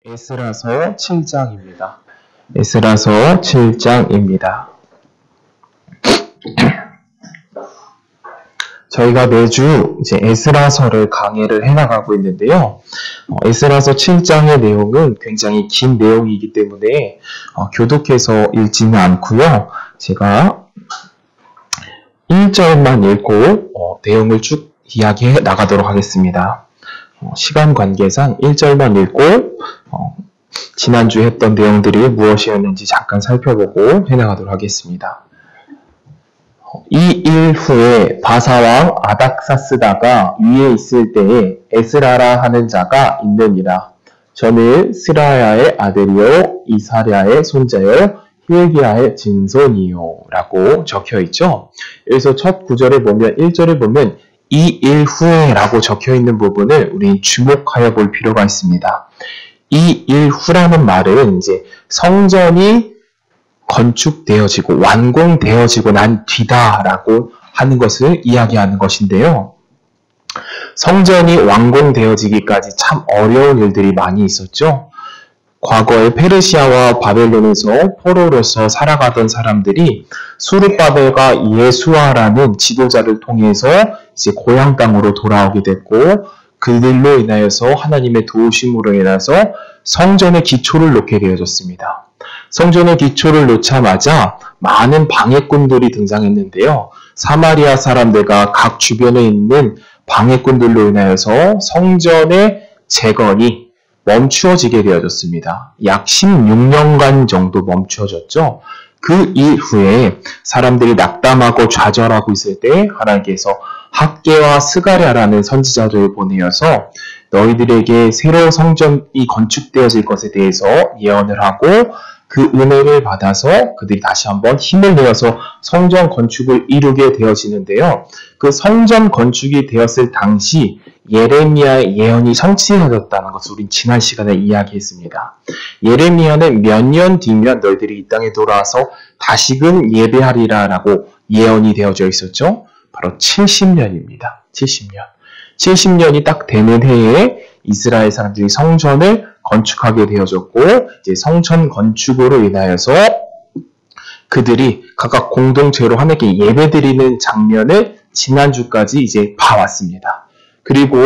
에스라서 7장입니다. 에스라서 7장입니다. 저희가 매주 이제 에스라서를 강의를 해나가고 있는데요. 에스라서 7장의 내용은 굉장히 긴 내용이기 때문에 교독해서 읽지는 않고요. 제가 1절만 읽고 내용을 쭉 이야기해 나가도록 하겠습니다. 시간 관계상 1절만 읽고 지난주에 했던 내용들이 무엇이었는지 잠깐 살펴보고 해나가도록 하겠습니다. 이 일 후에 바사왕 아닥사스다가 위에 있을 때에 에스라라 하는 자가 있느니라. 저는 스라야의 아들이요 이사랴의 손자요 hil기야의 증손이요 라고 적혀있죠. 여기서 첫 구절에 보면 1절에 보면 이 일 후에 라고 적혀있는 부분을 우리 주목하여 볼 필요가 있습니다. 이 일 후라는 말은 이제 성전이 건축되어지고 완공되어지고 난 뒤다라고 하는 것을 이야기하는 것인데요. 성전이 완공되어지기까지 참 어려운 일들이 많이 있었죠. 과거에 페르시아와 바벨론에서 포로로서 살아가던 사람들이 수르바벨과 예수아라는 지도자를 통해서 이제 고향 땅으로 돌아오게 됐고, 그들로 인하여서 하나님의 도우심으로 인해서 성전의 기초를 놓게 되어졌습니다. 성전의 기초를 놓자마자 많은 방해꾼들이 등장했는데요. 사마리아 사람들과 각 주변에 있는 방해꾼들로 인하여서 성전의 재건이 멈추어지게 되어졌습니다. 약 16년간 정도 멈추어졌죠. 그 이후에 사람들이 낙담하고 좌절하고 있을 때 하나님께서 학개와 스가랴라는 선지자들을 보내어서 너희들에게 새로운 성전이 건축되어질 것에 대해서 예언을 하고 그 은혜를 받아서 그들이 다시 한번 힘을 내어서 성전 건축을 이루게 되어지는데요. 그 성전 건축이 되었을 당시 예레미야의 예언이 성취되어졌다는 것을 우린 지난 시간에 이야기했습니다. 예레미야는 몇 년 뒤면 너희들이 이 땅에 돌아와서 다시금 예배하리라 라고 예언이 되어져 있었죠. 바로 70년입니다. 70년. 70년이 딱 되는 해에 이스라엘 사람들이 성전을 건축하게 되어졌고, 이제 성전 건축으로 인하여서 그들이 각각 공동체로 하나님께 예배드리는 장면을 지난주까지 이제 봐왔습니다. 그리고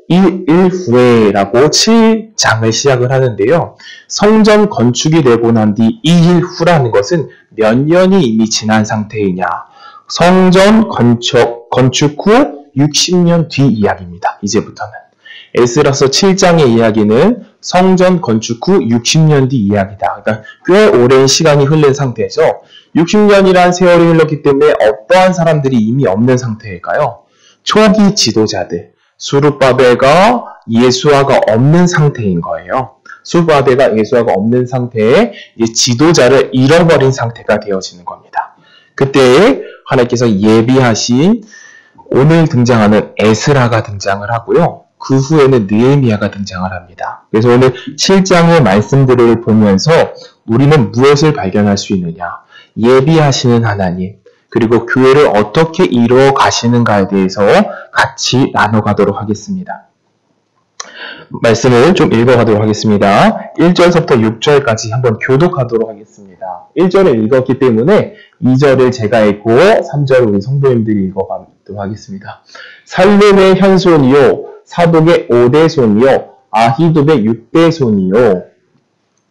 이 일 후에라고 7장을 시작을 하는데요. 성전 건축이 되고 난 뒤 이 일 후라는 것은 몇 년이 이미 지난 상태이냐. 성전 건축 후 60년 뒤 이야기입니다. 이제부터는. 에스라서 7장의 이야기는 성전 건축 후 60년 뒤 이야기다. 그러니까 꽤 오랜 시간이 흐른 상태죠. 60년이란 세월이 흘렀기 때문에 어떠한 사람들이 이미 없는 상태일까요? 초기 지도자들, 수르바벨과 예수아가 없는 상태인 거예요. 수르바벨과 예수아가 없는 상태에 이제 지도자를 잃어버린 상태가 되어지는 겁니다. 그때 하나님께서 예비하신 오늘 등장하는 에스라가 등장을 하고요. 그 후에는 느헤미야가 등장을 합니다. 그래서 오늘 7장의 말씀들을 보면서 우리는 무엇을 발견할 수 있느냐? 예비하시는 하나님, 그리고 교회를 어떻게 이루어 가시는가에 대해서 같이 나눠가도록 하겠습니다. 말씀을 좀 읽어가도록 하겠습니다. 1절부터 6절까지 한번 교독하도록 하겠습니다. 1절을 읽었기 때문에 2절을 제가 읽고 3절을 우리 성도님들이 읽어가도록 하겠습니다. 살룸의 현손이요 사독의 5대손이요 아히둉의 6대손이요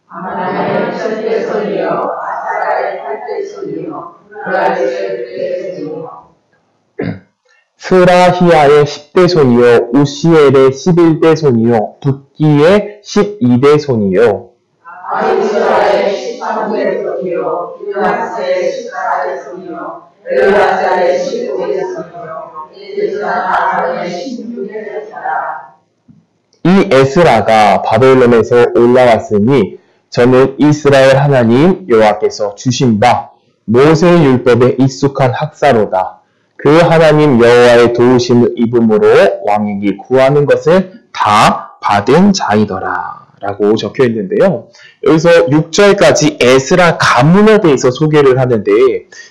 아나의 7대손이요 아사라의 8대손이요 브라의 6대손이요 스라히야의 10대손이요 우시엘의 11대손이요 붓기의 12대손이요 아히스라의 13대손이요 유나스의 14대손이요 엘라사의 15대손이요 이 에스라가 바벨론에서 올라왔으니 저는 이스라엘 하나님 여호와께서 주신 바 모세의 율법에 익숙한 학사로다. 그 하나님 여호와의 도우심을 입음으로 왕에게 구하는 것을 다 받은 자이더라 라고 적혀 있는데요. 여기서 6절까지 에스라 가문에 대해서 소개를 하는데,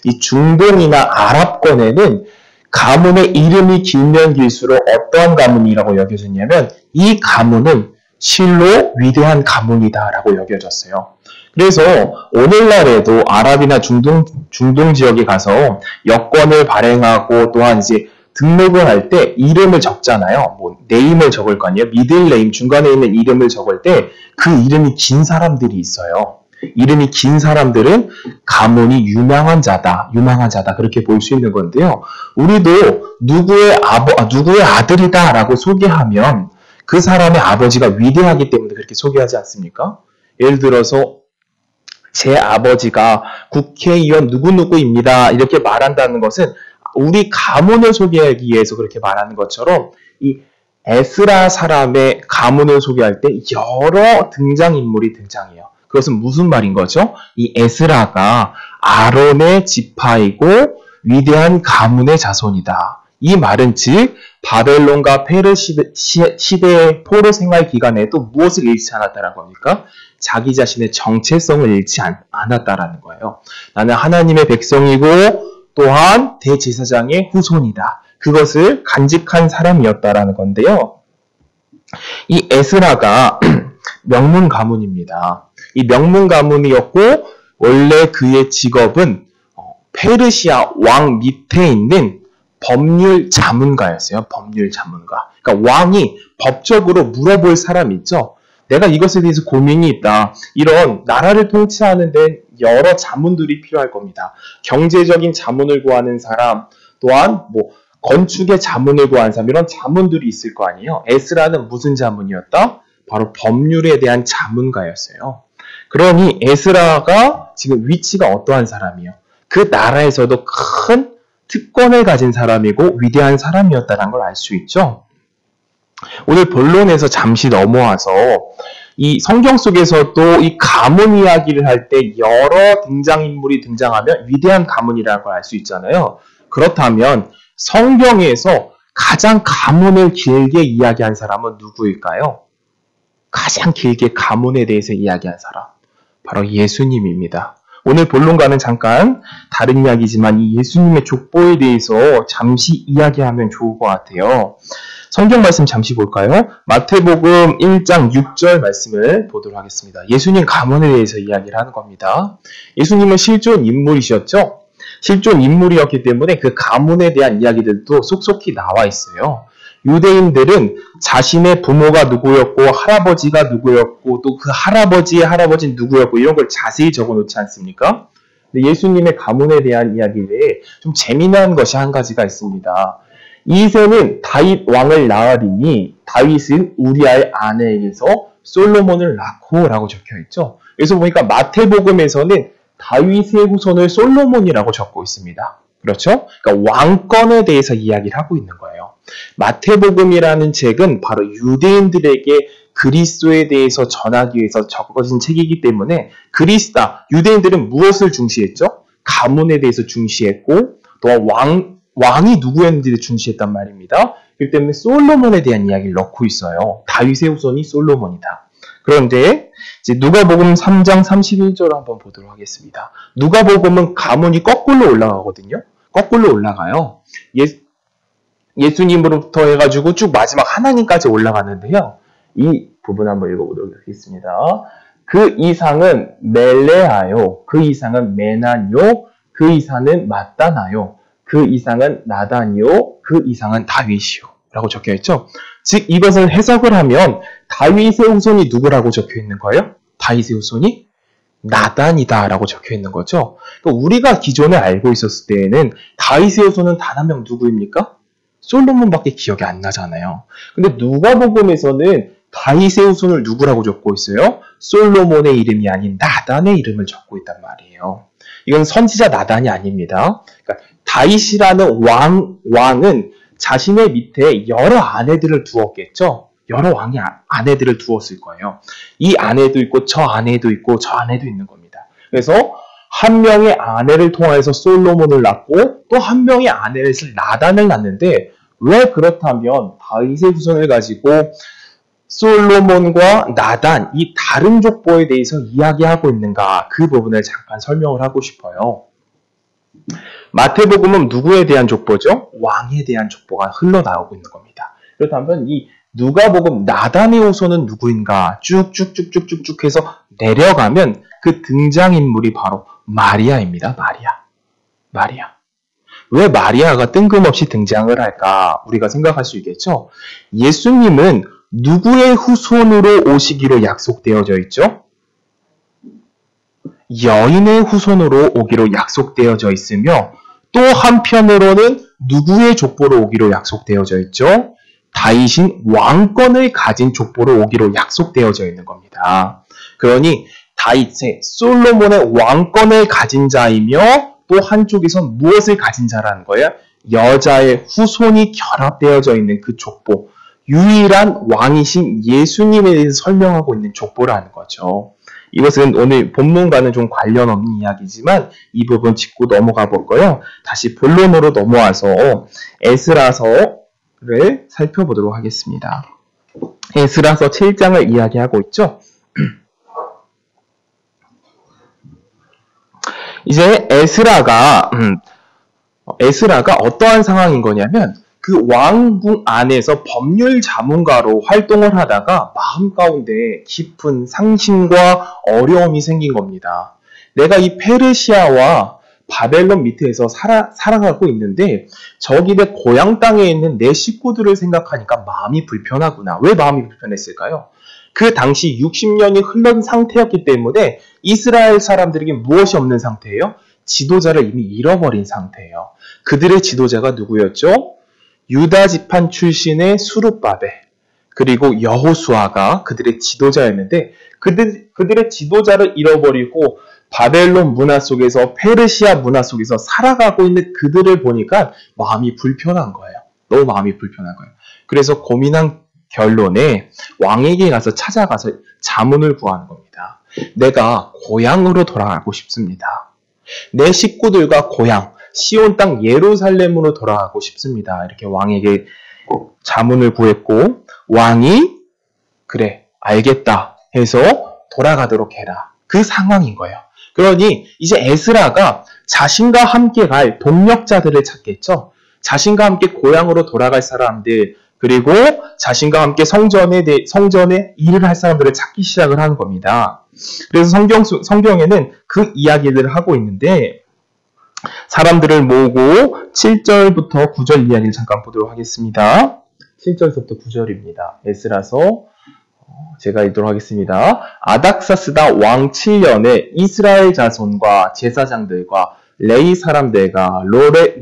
이 중동이나 아랍권에는 가문의 이름이 길면 길수록 어떠한 가문이라고 여겨졌냐면 이 가문은 실로 위대한 가문이다라고 여겨졌어요. 그래서 오늘날에도 아랍이나 중동 지역에 가서 여권을 발행하고 또한 이제 등록을 할 때 이름을 적잖아요. 뭐 네임을 적을 거 아니에요. 미들 네임 중간에 있는 이름을 적을 때 그 이름이 긴 사람들이 있어요. 이름이 긴 사람들은 가문이 유명한 자다 그렇게 볼 수 있는 건데요. 우리도 누구의 아들이다라고 소개하면 그 사람의 아버지가 위대하기 때문에 그렇게 소개하지 않습니까? 예를 들어서 제 아버지가 국회의원 누구누구입니다. 이렇게 말한다는 것은 우리 가문을 소개하기 위해서 그렇게 말하는 것처럼 이 에스라 사람의 가문을 소개할 때 여러 등장인물이 등장해요. 그것은 무슨 말인 거죠? 이 에스라가 아론의 지파이고 위대한 가문의 자손이다. 이 말은 즉 바벨론과 페르 시대의 포로 생활 기간에 또 무엇을 잃지 않았다는 겁니까? 자기 자신의 정체성을 잃지 않았다라는 거예요. 나는 하나님의 백성이고 또한 대제사장의 후손이다. 그것을 간직한 사람이었다라는 건데요. 이 에스라가 명문 가문입니다. 이 명문 가문이었고 원래 그의 직업은 페르시아 왕 밑에 있는 법률 자문가였어요. 법률 자문가. 그러니까 왕이 법적으로 물어볼 사람 있죠. 내가 이것에 대해서 고민이 있다. 이런 나라를 통치하는 데 여러 자문들이 필요할 겁니다. 경제적인 자문을 구하는 사람, 또한 뭐 건축의 자문을 구하는 사람, 이런 자문들이 있을 거 아니에요. 에스라는 무슨 자문이었다? 바로 법률에 대한 자문가였어요. 그러니 에스라가 지금 위치가 어떠한 사람이에요? 그 나라에서도 큰 특권을 가진 사람이고 위대한 사람이었다는 걸 알 수 있죠. 오늘 본론에서 잠시 넘어와서 이 성경 속에서도 이 가문 이야기를 할 때 여러 등장인물이 등장하면 위대한 가문이라는 걸 알 수 있잖아요. 그렇다면 성경에서 가장 가문을 길게 이야기한 사람은 누구일까요? 가장 길게 가문에 대해서 이야기한 사람, 바로 예수님입니다. 오늘 본론과는 잠깐 다른 이야기지만 이 예수님의 족보에 대해서 잠시 이야기하면 좋을 것 같아요. 성경 말씀 잠시 볼까요? 마태복음 1장 6절 말씀을 보도록 하겠습니다. 예수님 가문에 대해서 이야기를 하는 겁니다. 예수님은 실존 인물이셨죠? 실존 인물이었기 때문에 그 가문에 대한 이야기들도 속속히 나와 있어요. 유대인들은 자신의 부모가 누구였고 할아버지가 누구였고 또 그 할아버지의 할아버지는 누구였고 이런 걸 자세히 적어놓지 않습니까? 근데 예수님의 가문에 대한 이야기에 좀 재미난 것이 한 가지가 있습니다. 이새는 다윗 왕을 낳으리니 다윗은 우리아의 아내에게서 솔로몬을 낳고 라고 적혀있죠. 그래서 보니까 마태복음에서는 다윗의 후손을 솔로몬이라고 적고 있습니다. 그렇죠? 그러니까 왕권에 대해서 이야기를 하고 있는 거예요. 마태복음이라는 책은 바로 유대인들에게 그리스도에 대해서 전하기 위해서 적어진 책이기 때문에 유대인들은 무엇을 중시했죠? 가문에 대해서 중시했고 또 왕이 누구였는지를 중시했단 말입니다. 그렇기 때문에 솔로몬에 대한 이야기를 넣고 있어요. 다윗의 후손이 솔로몬이다. 그런데 이제 누가복음 3장 31절을 한번 보도록 하겠습니다. 누가복음은 가문이 거꾸로 올라가거든요. 거꾸로 올라가요. 예수님으로부터 해가지고 쭉 마지막 하나님까지 올라가는데요. 이 부분 한번 읽어보도록 하겠습니다. 그 이상은 멜레아요. 그 이상은 메나요. 그 이상은 마따나요. 그 이상은 나단이요. 그 이상은 다윗이요. 라고 적혀있죠. 즉 이것을 해석을 하면 다윗의 후손이 누구라고 적혀있는 거예요? 다윗의 후손이 나단이다 라고 적혀있는 거죠. 그러니까 우리가 기존에 알고 있었을 때에는 다윗의 후손은 단 한 명 누구입니까? 솔로몬밖에 기억이 안 나잖아요. 근데 누가복음에서는 다윗의 후손을 누구라고 적고 있어요? 솔로몬의 이름이 아닌 나단의 이름을 적고 있단 말이에요. 이건 선지자 나단이 아닙니다. 그러니까 다윗이라는 왕은 자신의 밑에 여러 아내들을 두었겠죠. 여러 왕의 아내들을 두었을 거예요. 이 아내도 있고 저 아내도 있고 저 아내도 있는 겁니다. 그래서 한 명의 아내를 통해서 솔로몬을 낳고 또 한 명의 아내를 나단을 낳는데 왜 그렇다면 다윗의 후손을 가지고 솔로몬과 나단 이 다른 족보에 대해서 이야기하고 있는가 그 부분을 잠깐 설명을 하고 싶어요. 마태복음은 누구에 대한 족보죠? 왕에 대한 족보가 흘러나오고 있는 겁니다. 그렇다면 이 누가복음 나단의 후손은 누구인가 쭉쭉쭉쭉쭉쭉 해서 내려가면 그 등장인물이 바로 마리아입니다. 마리아. 왜 마리아가 뜬금없이 등장을 할까? 우리가 생각할 수 있겠죠? 예수님은 누구의 후손으로 오시기로 약속되어져 있죠? 여인의 후손으로 오기로 약속되어져 있으며 또 한편으로는 누구의 족보로 오기로 약속되어져 있죠? 다윗인 왕권을 가진 족보로 오기로 약속되어져 있는 겁니다. 그러니 다윗의 솔로몬의 왕권을 가진 자이며 또 한쪽에선 무엇을 가진 자라는 거예요? 여자의 후손이 결합되어져 있는 그 족보, 유일한 왕이신 예수님에 대해서 설명하고 있는 족보라는 거죠. 이것은 오늘 본문과는 좀 관련 없는 이야기지만 이 부분 짚고 넘어가 볼까요? 다시 본론으로 넘어와서 에스라서를 살펴보도록 하겠습니다. 에스라서 7장을 이야기하고 있죠. 이제 에스라가 어떠한 상황인 거냐면 그 왕궁 안에서 법률 자문가로 활동을 하다가 마음 가운데 깊은 상심과 어려움이 생긴 겁니다. 내가 이 페르시아와 바벨론 밑에서 살아가고 있는데 저기 내 고향 땅에 있는 내 식구들을 생각하니까 마음이 불편하구나. 왜 마음이 불편했을까요? 그 당시 60년이 흘른 상태였기 때문에 이스라엘 사람들에게 무엇이 없는 상태예요? 지도자를 이미 잃어버린 상태예요. 그들의 지도자가 누구였죠? 유다 지판 출신의 수룹바벨 그리고 여호수아가 그들의 지도자였는데 그들의 지도자를 잃어버리고 바벨론 문화 속에서 페르시아 문화 속에서 살아가고 있는 그들을 보니까 마음이 불편한 거예요. 너무 마음이 불편한 거예요. 그래서 고민한 결론에 왕에게 가서 찾아가서 자문을 구하는 겁니다. 내가 고향으로 돌아가고 싶습니다. 내 식구들과 고향 시온 땅 예루살렘으로 돌아가고 싶습니다. 이렇게 왕에게 자문을 구했고 왕이 그래 알겠다 해서 돌아가도록 해라. 그 상황인 거예요. 그러니 이제 에스라가 자신과 함께 갈 동력자들을 찾겠죠. 자신과 함께 고향으로 돌아갈 사람들 그리고 자신과 함께 성전에 일을 할 사람들을 찾기 시작을 하는 겁니다. 그래서 성경에는 그 이야기를 하고 있는데 사람들을 모으고 7절부터 9절 이야기를 잠깐 보도록 하겠습니다. 7절부터 9절입니다. 에스라서 제가 읽도록 하겠습니다. 아닥사스다 왕 7년에 이스라엘 자손과 제사장들과 레위 사람들과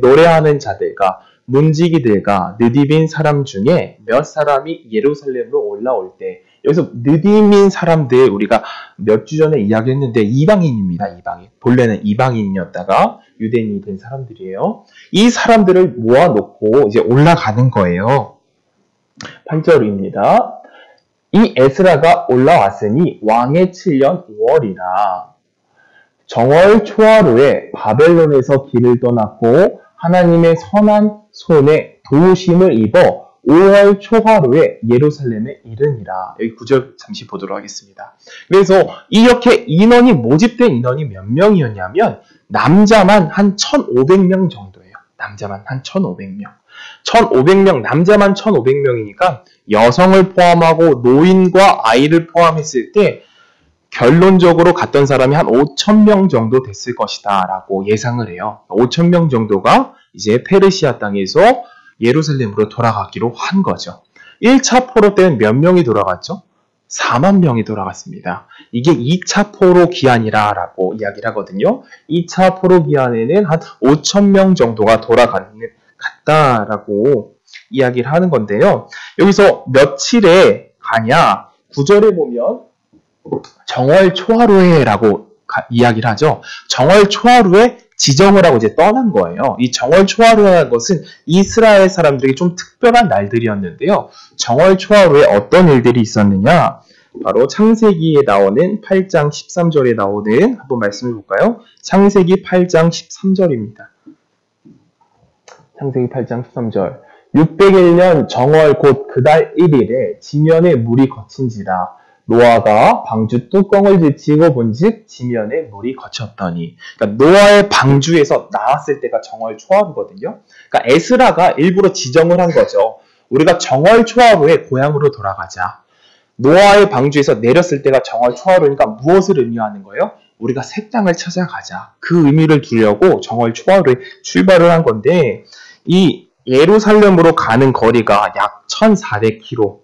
노래하는 자들과 문지기들과 느디빈 사람 중에 몇 사람이 예루살렘으로 올라올 때 여기서 느디민 사람들 우리가 몇 주 전에 이야기했는데 이방인입니다. 이방인. 본래는 이방인이었다가 유대인이 된 사람들이에요. 이 사람들을 모아놓고 이제 올라가는 거예요. 8절입니다. 이 에스라가 올라왔으니 왕의 7년 5월이라 정월 초하루에 바벨론에서 길을 떠났고 하나님의 선한 손에 도우심을 입어 5월 초하루에 예루살렘에 이르니라. 여기 9절 잠시 보도록 하겠습니다. 그래서 이렇게 모집된 인원이 몇 명이었냐면 남자만 한 1,500명 정도예요. 남자만 한 1,500명. 1,500명, 남자만 1,500명이니까 여성을 포함하고 노인과 아이를 포함했을 때 결론적으로 갔던 사람이 한 5,000명 정도 됐을 것이다 라고 예상을 해요. 5,000명 정도가 이제 페르시아 땅에서 예루살렘으로 돌아가기로 한 거죠. 1차 포로 때는 몇 명이 돌아갔죠? 4만 명이 돌아갔습니다. 이게 2차 포로 기한이라 라고 이야기를 하거든요. 2차 포로 기한에는 한 5,000명 정도가 갔다라고 이야기를 하는 건데요. 여기서 며칠에 가냐? 9절에 보면 정월 초하루에라고 이야기를 하죠. 정월 초하루에 지정을 하고 이제 떠난 거예요. 이 정월 초하루라는 것은 이스라엘 사람들에게 좀 특별한 날들이었는데요. 정월 초하루에 어떤 일들이 있었느냐? 바로 창세기에 나오는 8장 13절에 나오는 한번 말씀해 볼까요? 창세기 8장 13절입니다. 창세기 8장 13절 601년 정월 곧 그달 1일에 지면에 물이 거친지라 노아가 방주 뚜껑을 들치고 본즉 지면에 물이 거쳤더니 그러니까 노아의 방주에서 나왔을 때가 정월 초하루거든요. 그러니까 에스라가 일부러 지정을 한 거죠. 우리가 정월 초하루에 고향으로 돌아가자. 노아의 방주에서 내렸을 때가 정월 초하루니까 무엇을 의미하는 거예요? 우리가 새 땅을 찾아가자. 그 의미를 두려고 정월 초하루에 출발을 한 건데 이 예루살렘으로 가는 거리가 약 1400km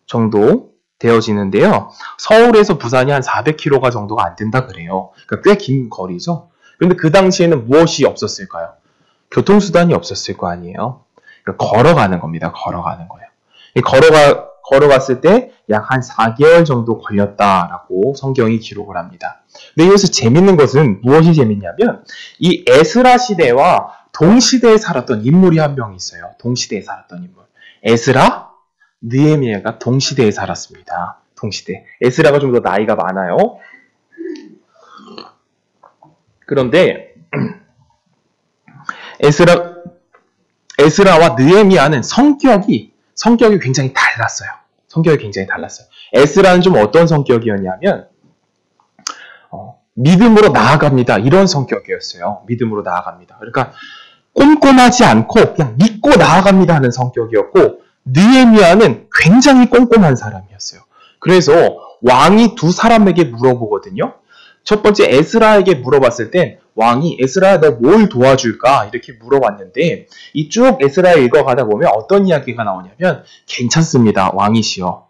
정도 되어지는데요. 서울에서 부산이 한 400km가 정도가 안 된다 그래요. 그러니까 꽤 긴 거리죠. 그런데 그 당시에는 무엇이 없었을까요? 교통수단이 없었을 거 아니에요. 그러니까 걸어가는 겁니다. 걸어가는 거예요. 걸어갔을 때 약 한 4개월 정도 걸렸다라고 성경이 기록을 합니다. 근데 여기서 재밌는 것은 무엇이 재밌냐면 이 에스라 시대와 동시대에 살았던 인물이 한 명 있어요. 동시대에 살았던 인물. 에스라, 느헤미야가 동시대에 살았습니다. 동시대. 에스라가 좀 더 나이가 많아요. 그런데 에스라와 느헤미야는 성격이 굉장히 달랐어요. 성격이 굉장히 달랐어요. 에스라는 좀 어떤 성격이었냐면 믿음으로 나아갑니다. 이런 성격이었어요. 믿음으로 나아갑니다. 그러니까 꼼꼼하지 않고 그냥 믿고 나아갑니다 하는 성격이었고 느헤미야는 굉장히 꼼꼼한 사람이었어요. 그래서 왕이 두 사람에게 물어보거든요. 첫 번째 에스라에게 물어봤을 땐 왕이 에스라야 너 뭘 도와줄까? 이렇게 물어봤는데 이 쭉 에스라에 읽어가다 보면 어떤 이야기가 나오냐면 괜찮습니다. 왕이시여.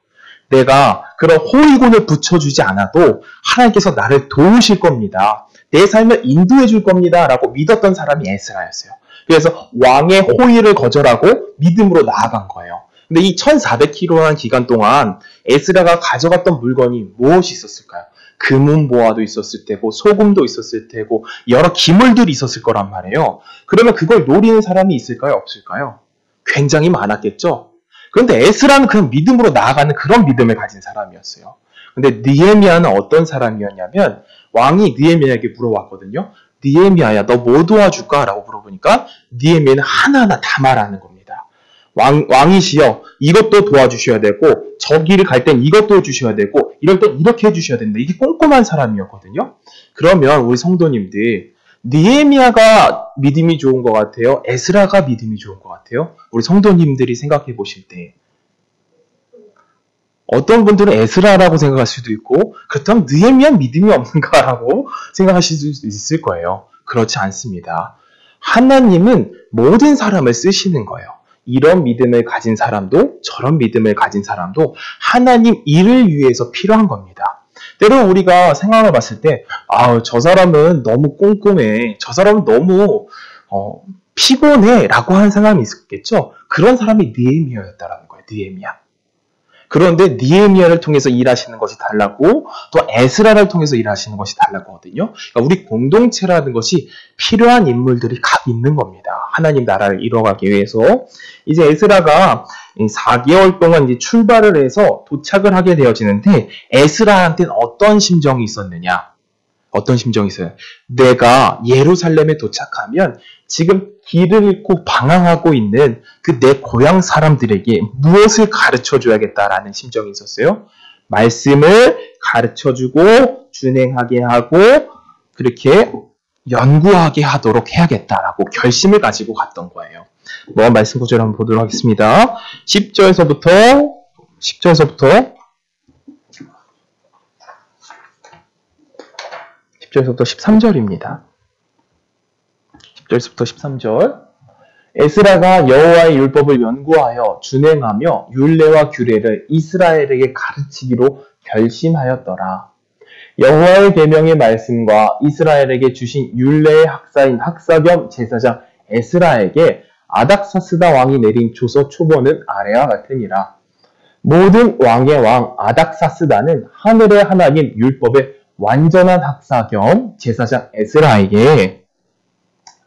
내가 그런 호위군을 붙여주지 않아도 하나님께서 나를 도우실 겁니다. 내 삶을 인도해 줄 겁니다. 라고 믿었던 사람이 에스라였어요. 그래서 왕의 호의를 거절하고 믿음으로 나아간 거예요. 근데 이 1400km라는 기간 동안 에스라가 가져갔던 물건이 무엇이 있었을까요? 금은보화도 있었을 테고 소금도 있었을 테고 여러 기물들이 있었을 거란 말이에요. 그러면 그걸 노리는 사람이 있을까요? 없을까요? 굉장히 많았겠죠? 그런데 에스라는 그냥 믿음으로 나아가는 그런 믿음을 가진 사람이었어요. 근데 느헤미야는 어떤 사람이었냐면 왕이 느헤미야에게 물어봤거든요. 느헤미야야 너 뭐 도와줄까? 라고 물어보니까 느헤미야는 하나하나 다 말하는 겁니다. 왕이시여 이것도 도와주셔야 되고 저 길을 갈 땐 이것도 해주셔야 되고 이럴 땐 이렇게 해주셔야 된다. 이게 꼼꼼한 사람이었거든요. 그러면 우리 성도님들 느헤미야가 믿음이 좋은 것 같아요? 에스라가 믿음이 좋은 것 같아요? 우리 성도님들이 생각해 보실 때 어떤 분들은 에스라라고 생각할 수도 있고 그렇다면 느헤미야 믿음이 없는가라고 생각하실 수도 있을 거예요. 그렇지 않습니다. 하나님은 모든 사람을 쓰시는 거예요. 이런 믿음을 가진 사람도 저런 믿음을 가진 사람도 하나님 일을 위해서 필요한 겁니다. 때로 우리가 생각을 봤을 때 저 사람은 너무 꼼꼼해. 저 사람은 너무 피곤해 라고 하는 사람이 있었겠죠. 그런 사람이 느헤미야였다라는 거예요. 느헤미야. 그런데 느헤미야를 통해서 일하시는 것이 달랐고 또 에스라를 통해서 일하시는 것이 달랐거든요. 그러니까 우리 공동체라는 것이 필요한 인물들이 각 있는 겁니다. 하나님 나라를 이뤄가기 위해서. 이제 에스라가 4개월 동안 이제 출발을 해서 도착을 하게 되어지는데 에스라한테는 어떤 심정이 있었느냐? 어떤 심정이 있어요? 내가 예루살렘에 도착하면 지금 길을 잃고 방황하고 있는 그 내 고향 사람들에게 무엇을 가르쳐 줘야겠다라는 심정이 있었어요. 말씀을 가르쳐 주고 준행하게 하고 그렇게 연구하게 하도록 해야겠다라고 결심을 가지고 갔던 거예요. 말씀 구절 한번 보도록 하겠습니다. 10절에서부터 13절입니다. 10절에서부터 13절. 에스라가 여호와의 율법을 연구하여 준행하며 율례와 규례를 이스라엘에게 가르치기로 결심하였더라. 여호와의 계명의 말씀과 이스라엘에게 주신 율례의 학사인 학사겸 제사장 에스라에게 아닥사스다 왕이 내린 조서 초본은 아래와 같으니라. 모든 왕의 왕 아닥사스다는 하늘의 하나님 율법의 완전한 학사 겸 제사장 에스라에게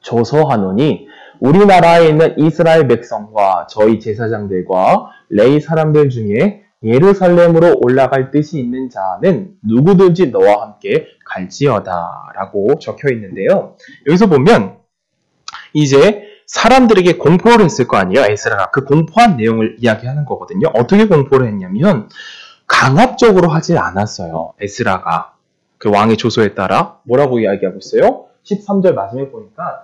조서하노니 우리나라에 있는 이스라엘 백성과 저희 제사장들과 레위 사람들 중에 예루살렘으로 올라갈 뜻이 있는 자는 누구든지 너와 함께 갈지어다 라고 적혀 있는데요. 여기서 보면 이제 사람들에게 공포를 했을 거 아니에요. 에스라가 그 공포한 내용을 이야기하는 거거든요. 어떻게 공포를 했냐면 강압적으로 하지 않았어요. 에스라가 그 왕의 조서에 따라 뭐라고 이야기하고 있어요? 13절 마지막에 보니까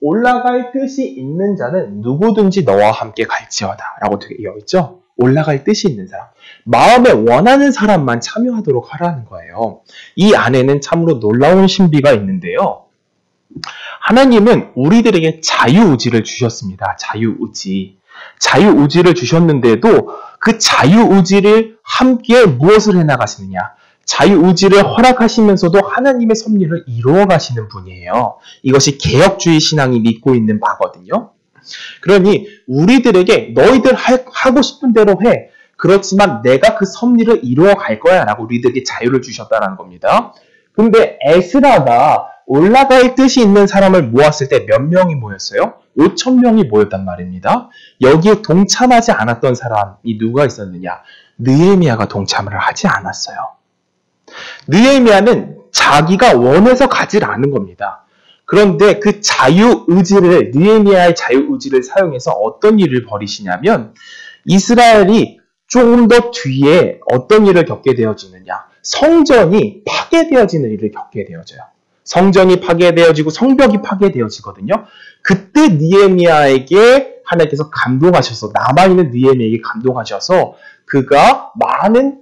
올라갈 뜻이 있는 자는 누구든지 너와 함께 갈지어다 라고 되어 있죠. 올라갈 뜻이 있는 사람, 마음에 원하는 사람만 참여하도록 하라는 거예요. 이 안에는 참으로 놀라운 신비가 있는데요. 하나님은 우리들에게 자유의지를 주셨습니다. 자유의지를 주셨는데도 그 자유의지를 함께 무엇을 해나가시느냐? 자유의지를 허락하시면서도 하나님의 섭리를 이루어가시는 분이에요. 이것이 개혁주의 신앙이 믿고 있는 바거든요. 그러니 우리들에게 너희들 하고 싶은 대로 해. 그렇지만 내가 그 섭리를 이루어갈 거야 라고 우리들에게 자유를 주셨다는 겁니다. 근데 에스라가 올라갈 뜻이 있는 사람을 모았을 때 몇 명이 모였어요? 5,000명이 모였단 말입니다. 여기에 동참하지 않았던 사람이 누가 있었느냐? 느헤미야가 동참을 하지 않았어요. 느헤미야는 자기가 원해서 가지 않은 겁니다. 그런데 그 자유의지를, 느헤미야의 자유의지를 사용해서 어떤 일을 벌이시냐면 이스라엘이 조금 더 뒤에 어떤 일을 겪게 되어지느냐? 성전이 파괴되어지는 일을 겪게 되어져요. 성전이 파괴되어지고 성벽이 파괴되어지거든요. 그때 느헤미야에게 하나님께서 감동하셔서, 남아있는 느헤미야에게 감동하셔서 그가 많은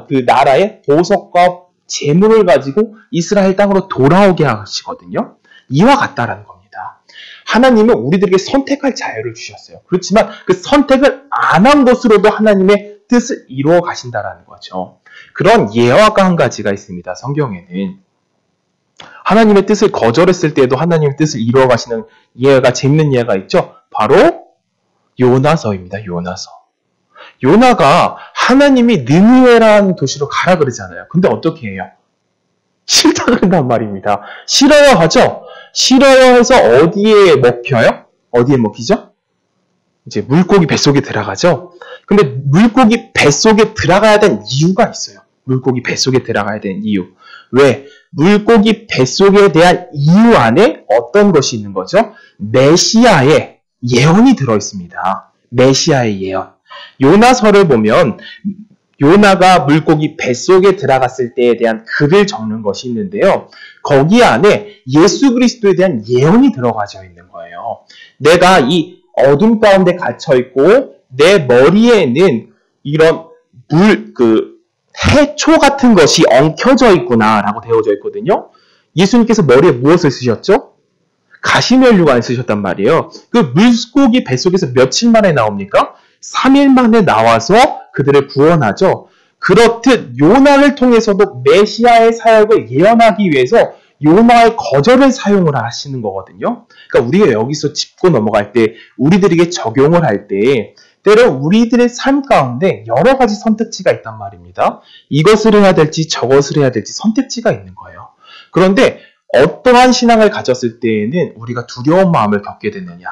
그 나라의 보석과 재물을 가지고 이스라엘 땅으로 돌아오게 하시거든요. 이와 같다라는 겁니다. 하나님은 우리들에게 선택할 자유를 주셨어요. 그렇지만 그 선택을 안 한 것으로도 하나님의 뜻을 이루어 가신다라는 거죠. 그런 예화가 한 가지가 있습니다. 성경에는. 하나님의 뜻을 거절했을 때에도 하나님의 뜻을 이루어 가시는 예화가, 재밌는 예화가 있죠. 바로 요나서입니다. 요나서. 요나가 하나님이 느느웨라는 도시로 가라 그러잖아요. 근데 어떻게 해요? 싫다 그런단 말입니다. 싫어요 하죠? 싫어요 해서 어디에 먹혀요? 어디에 먹히죠? 이제 물고기 뱃속에 들어가죠? 근데 물고기 뱃속에 들어가야 된 이유가 있어요. 물고기 뱃속에 들어가야 되는 이유. 왜? 물고기 뱃속에 대한 이유 안에 어떤 것이 있는 거죠? 메시아의 예언이 들어있습니다. 메시아의 예언. 요나서를 보면 요나가 물고기 뱃속에 들어갔을 때에 대한 글을 적는 것이 있는데요. 거기 안에 예수 그리스도에 대한 예언이 들어가져 있는 거예요. 내가 이 어둠 가운데 갇혀있고 내 머리에는 이런 해초 같은 것이 엉켜져 있구나 라고 되어져 있거든요. 예수님께서 머리에 무엇을 쓰셨죠? 가시면류관을 쓰셨단 말이에요. 그 물고기 뱃속에서 며칠 만에 나옵니까? 3일 만에 나와서 그들을 구원하죠. 그렇듯 요나를 통해서도 메시아의 사역을 예언하기 위해서 요나의 거절을 사용을 하시는 거거든요. 그러니까 우리가 여기서 짚고 넘어갈 때, 우리들에게 적용을 할 때 때로 우리들의 삶 가운데 여러 가지 선택지가 있단 말입니다. 이것을 해야 될지 저것을 해야 될지 선택지가 있는 거예요. 그런데 어떠한 신앙을 가졌을 때에는 우리가 두려운 마음을 겪게 되느냐?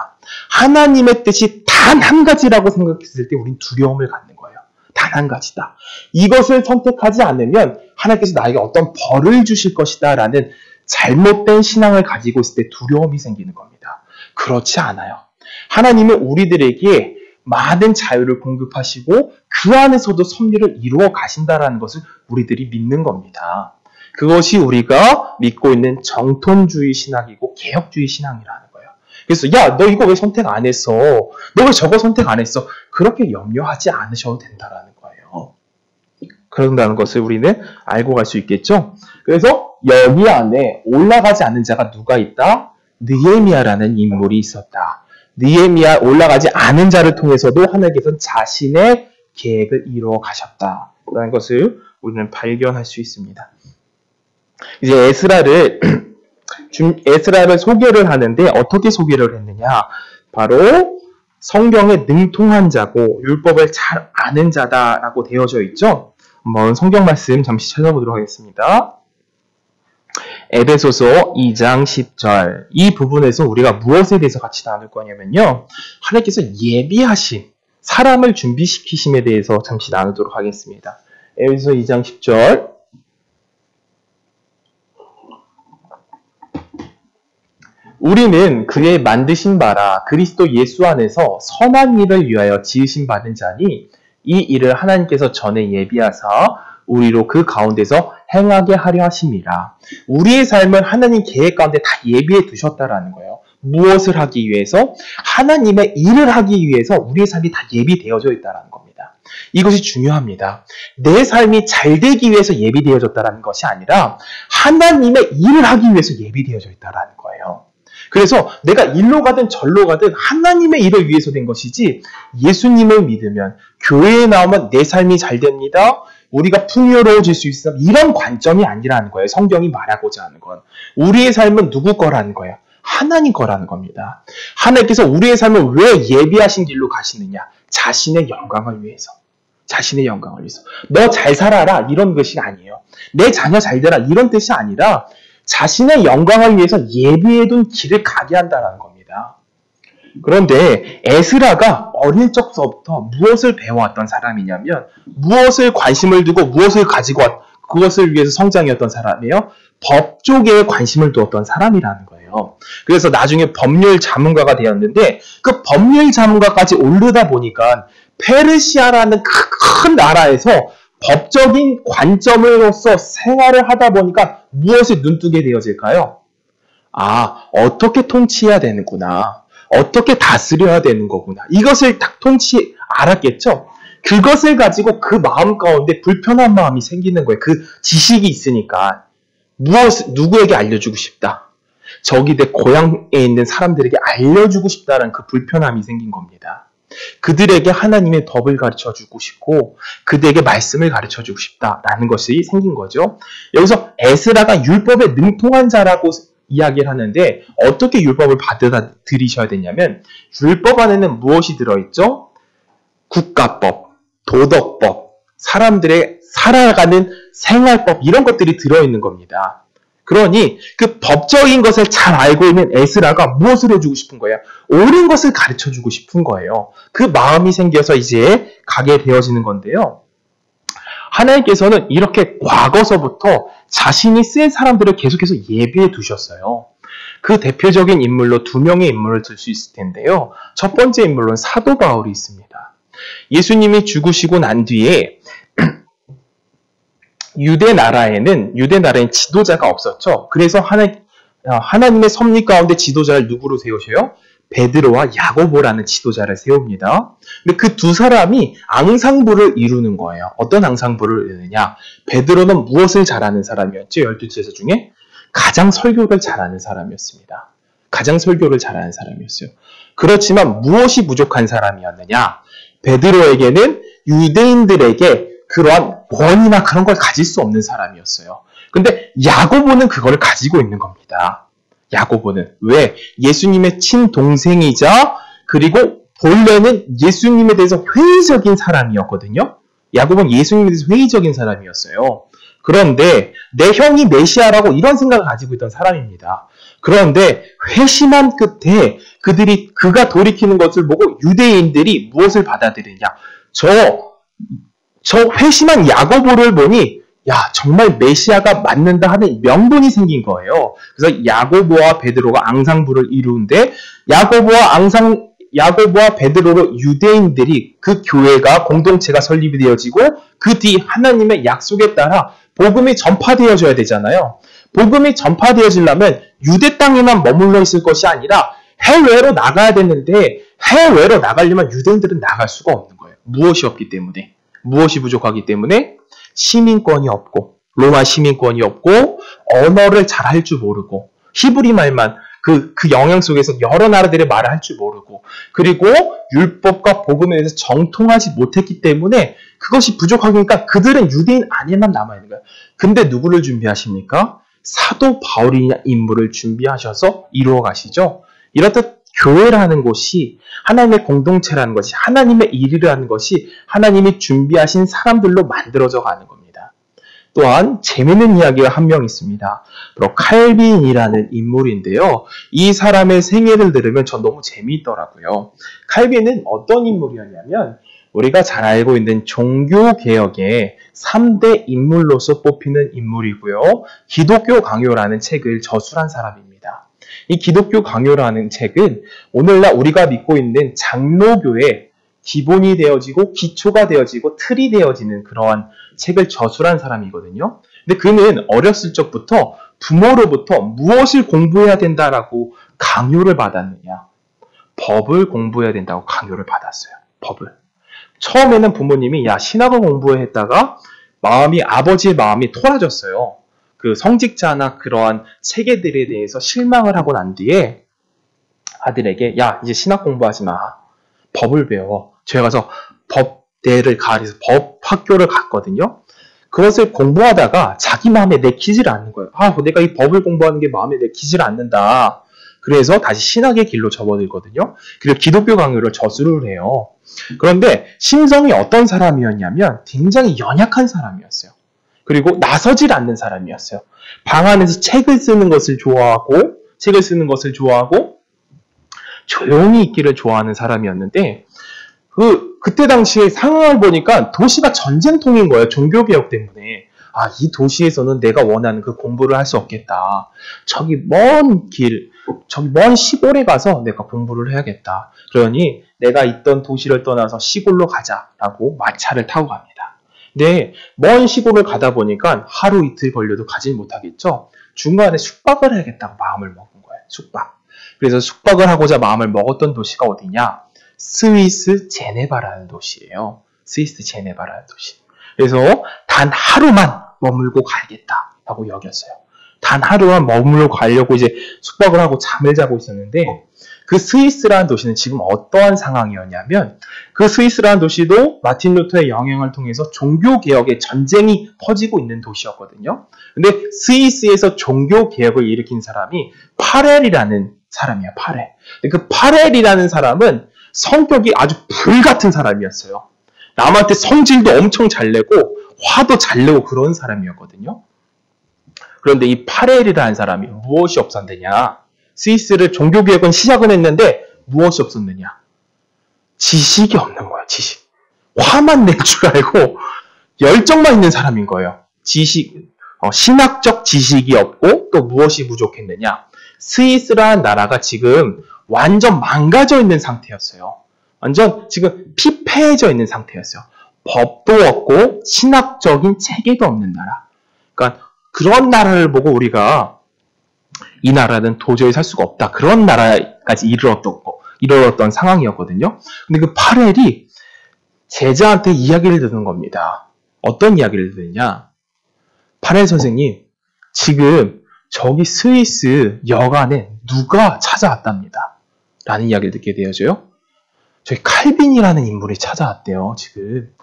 하나님의 뜻이 단 한 가지라고 생각했을 때 우린 두려움을 갖는 거예요. 단 한 가지다. 이것을 선택하지 않으면 하나님께서 나에게 어떤 벌을 주실 것이다 라는 잘못된 신앙을 가지고 있을 때 두려움이 생기는 겁니다. 그렇지 않아요. 하나님은 우리들에게 많은 자유를 공급하시고 그 안에서도 섭리를 이루어 가신다라는 것을 우리들이 믿는 겁니다. 그것이 우리가 믿고 있는 정통주의 신학이고 개혁주의 신앙이라는 거예요. 그래서 야, 너 이거 왜 선택 안 했어? 너 왜 저거 선택 안 했어? 그렇게 염려하지 않으셔도 된다라는 거예요. 그런다는 것을 우리는 알고 갈 수 있겠죠? 그래서 여기 안에 올라가지 않는 자가 누가 있다? 느헤미야라는 인물이 있었다. 느헤미야, 올라가지 않은 자를 통해서도 하나님께서는 자신의 계획을 이루어 가셨다라는 것을 우리는 발견할 수 있습니다. 이제 에스라를 소개를 하는데 어떻게 소개를 했느냐? 바로 성경에 능통한 자고 율법을 잘 아는 자다라고 되어져 있죠. 한번 성경 말씀 잠시 찾아보도록 하겠습니다. 에베소서 2장 10절. 이 부분에서 우리가 무엇에 대해서 같이 나눌 거냐면요. 하나님께서 예비하신 사람을 준비시키심에 대해서 잠시 나누도록 하겠습니다. 에베소서 2장 10절. 우리는 그의 만드신 바라 그리스도 예수 안에서 선한 일을 위하여 지으신 받은 자니 이 일을 하나님께서 전에 예비하사 우리로 그 가운데서 행하게 하려 하심이라. 우리의 삶을 하나님 계획 가운데 다 예비해 두셨다라는 거예요. 무엇을 하기 위해서? 하나님의 일을 하기 위해서 우리의 삶이 다 예비되어져 있다는 겁니다. 이것이 중요합니다. 내 삶이 잘 되기 위해서 예비되어졌다는 것이 아니라 하나님의 일을 하기 위해서 예비되어져 있다는 거예요. 그래서 내가 일로 가든 절로 가든 하나님의 일을 위해서 된 것이지, 예수님을 믿으면, 교회에 나오면 내 삶이 잘 됩니다, 우리가 풍요로워질 수 있어, 이런 관점이 아니라는 거예요. 성경이 말하고자 하는 건. 우리의 삶은 누구 거라는 거예요? 하나님 거라는 겁니다. 하나님께서 우리의 삶을 왜 예비하신 길로 가시느냐? 자신의 영광을 위해서. 자신의 영광을 위해서. 너 잘 살아라, 이런 것이 아니에요. 내 자녀 잘 되라, 이런 뜻이 아니라 자신의 영광을 위해서 예비해둔 길을 가게 한다는 겁니다. 그런데 에스라가 어릴 적서부터 무엇을 배워왔던 사람이냐면, 무엇을 관심을 두고 무엇을 가지고 그것을 위해서 성장이었던 사람이에요. 법 쪽에 관심을 두었던 사람이라는 거예요. 그래서 나중에 법률 자문가가 되었는데, 그 법률 자문가까지 오르다 보니까 페르시아라는 큰 나라에서 법적인 관점으로서 생활을 하다 보니까 무엇을 눈뜨게 되어질까요? 아, 어떻게 통치해야 되는구나. 어떻게 다스려야 되는 거구나. 이것을 딱 알았겠죠? 그것을 가지고 그 마음 가운데 불편한 마음이 생기는 거예요. 그 지식이 있으니까. 누구에게 알려주고 싶다. 저기 내 고향에 있는 사람들에게 알려주고 싶다는 그 불편함이 생긴 겁니다. 그들에게 하나님의 법을 가르쳐주고 싶고 그들에게 말씀을 가르쳐주고 싶다라는 것이 생긴 거죠. 여기서 에스라가 율법에 능통한 자라고 이야기를 하는데, 어떻게 율법을 받아들이셔야 되냐면, 율법 안에는 무엇이 들어있죠? 국가법, 도덕법, 사람들의 살아가는 생활법, 이런 것들이 들어있는 겁니다. 그러니 그 법적인 것을 잘 알고 있는 에스라가 무엇을 해주고 싶은 거예요? 옳은 것을 가르쳐주고 싶은 거예요. 그 마음이 생겨서 이제 가게 되어지는 건데요. 하나님께서는 이렇게 과거서부터 자신이 쓴 사람들을 계속해서 예비해 두셨어요. 그 대표적인 인물로 두 명의 인물을 들 수 있을 텐데요. 첫 번째 인물로는 사도 바울이 있습니다. 예수님이 죽으시고 난 뒤에 유대 나라에는 지도자가 없었죠. 그래서 하나님의 섭리 가운데 지도자를 누구로 세우셔요? 베드로와 야고보라는 지도자를 세웁니다. 근데 그 두 사람이 앙상부를 이루는 거예요. 어떤 앙상부를 이루느냐? 베드로는 무엇을 잘하는 사람이었죠? 12제자 중에 가장 설교를 잘하는 사람이었습니다. 가장 설교를 잘하는 사람이었어요. 그렇지만 무엇이 부족한 사람이었느냐? 베드로에게는 유대인들에게 그러한 권위나 그런 걸 가질 수 없는 사람이었어요. 근데 야고보는 그거를 가지고 있는 겁니다. 야고보는. 왜? 예수님의 친동생이자 그리고 본래는 예수님에 대해서 회의적인 사람이었거든요. 야고보는 예수님에 대해서 회의적인 사람이었어요. 그런데 내 형이 메시아라고 이런 생각을 가지고 있던 사람입니다. 그런데 회심한 끝에 그가 돌이키는 것을 보고 유대인들이 무엇을 받아들이냐? 저 회심한 야고보를 보니 정말 메시아가 맞는다 하는 명분이 생긴 거예요. 그래서 야고보와 베드로가 앙상부를 이루는데, 야고보와 베드로로 유대인들이 그 교회가 공동체가 설립이 되어지고 그 뒤 하나님의 약속에 따라 복음이 전파되어져야 되잖아요. 복음이 전파되어지려면 유대 땅에만 머물러 있을 것이 아니라 해외로 나가야 되는데, 해외로 나가려면 유대인들은 나갈 수가 없는 거예요. 무엇이 없기 때문에. 무엇이 부족하기 때문에? 시민권이 없고, 로마 시민권이 없고, 언어를 잘 할 줄 모르고, 히브리 말만 그 영향 속에서 여러 나라들의 말을 할 줄 모르고, 그리고 율법과 복음에 대해서 정통하지 못했기 때문에 그것이 부족하니까 그들은 유대인 안에만 남아있는 거예요. 근데 누구를 준비하십니까? 사도 바울이냐 인물을 준비하셔서 이루어 가시죠. 이렇듯 교회라는 곳이, 하나님의 공동체라는 것이, 하나님의 일이라는 것이 하나님이 준비하신 사람들로 만들어져 가는 겁니다. 또한 재미있는 이야기가 한 명 있습니다. 바로 칼빈이라는 인물인데요. 이 사람의 생애를 들으면 전 너무 재미있더라고요. 칼빈은 어떤 인물이었냐면, 우리가 잘 알고 있는 종교개혁의 3대 인물로서 뽑히는 인물이고요. 기독교 강요라는 책을 저술한 사람입니다. 이 기독교 강요라는 책은 오늘날 우리가 믿고 있는 장로교의 기본이 되어지고 기초가 되어지고 틀이 되어지는 그러한 책을 저술한 사람이거든요. 근데 그는 어렸을 적부터 부모로부터 무엇을 공부해야 된다라고 강요를 받았느냐? 법을 공부해야 된다고 강요를 받았어요. 법을. 처음에는 부모님이 야 신학을 공부해 했다가 아버지의 마음이 토라졌어요. 그 성직자나 그러한 체계들에 대해서 실망을 하고 난 뒤에 아들에게 야 이제 신학 공부하지 마. 법을 배워. 제가 가서 법대를 가리서 법 학교를 갔거든요. 그것을 공부하다가 자기 마음에 내키지를 않는 거예요. 내가 이 법을 공부하는 게 마음에 내키지를 않는다. 그래서 다시 신학의 길로 접어들거든요. 그리고 기독교 강요를 저수를 해요. 그런데 심성이 어떤 사람이었냐면 굉장히 연약한 사람이었어요. 그리고 나서질 않는 사람이었어요. 방 안에서 책을 쓰는 것을 좋아하고 조용히 있기를 좋아하는 사람이었는데 그때 당시에 상황을 보니까 도시가 전쟁통인 거예요. 종교개혁 때문에. 이 도시에서는 내가 원하는 그 공부를 할 수 없겠다. 저기 먼 시골에 가서 내가 공부를 해야겠다. 그러니 내가 있던 도시를 떠나서 시골로 가자라고 마차를 타고 갑니다. 근데 먼 시골을 가다 보니까 하루 이틀 걸려도 가지 못하겠죠. 중간에 숙박을 해야겠다고 마음을 먹은 거예요. 숙박. 그래서 숙박을 하고자 마음을 먹었던 도시가 어디냐? 스위스 제네바라는 도시예요. 스위스 제네바라는 도시. 그래서 단 하루만 머물고 가야겠다라고 여겼어요. 단 하루만 머물고 가려고 이제 숙박을 하고 잠을 자고 있었는데 그 스위스라는 도시는 지금 어떠한 상황이었냐면 그 스위스라는 도시도 마틴 루터의 영향을 통해서 종교개혁의 전쟁이 퍼지고 있는 도시였거든요. 근데 스위스에서 종교개혁을 일으킨 사람이 파렐이라는 사람이에요. 파렐. 그 파렐이라는 사람은 성격이 아주 불같은 사람이었어요. 남한테 성질도 엄청 잘 내고 화도 잘 내고 그런 사람이었거든요. 그런데 이 파렐이라는 사람이 무엇이 없었느냐? 스위스를 종교개혁은 시작은 했는데 무엇이 없었느냐? 지식이 없는 거예요. 지식. 화만 낼 줄 알고 열정만 있는 사람인 거예요. 신학적 지식이 없고 또 무엇이 부족했느냐? 스위스라는 나라가 지금 완전 망가져 있는 상태였어요. 완전 지금 피폐해져 있는 상태였어요. 법도 없고 신학적인 체계도 없는 나라. 그러니까 그런 나라를 보고 우리가 이 나라는 도저히 살 수가 없다. 그런 나라까지 이르렀던 상황이었거든요. 근데 그 파렐이 제자한테 이야기를 듣는 겁니다. 어떤 이야기를 듣느냐? 파렐 선생님, 지금 저기 스위스 여관에 누가 찾아왔답니다. 라는 이야기를 듣게 되어져요. 저희 칼빈이라는 인물이 찾아왔대요. 지금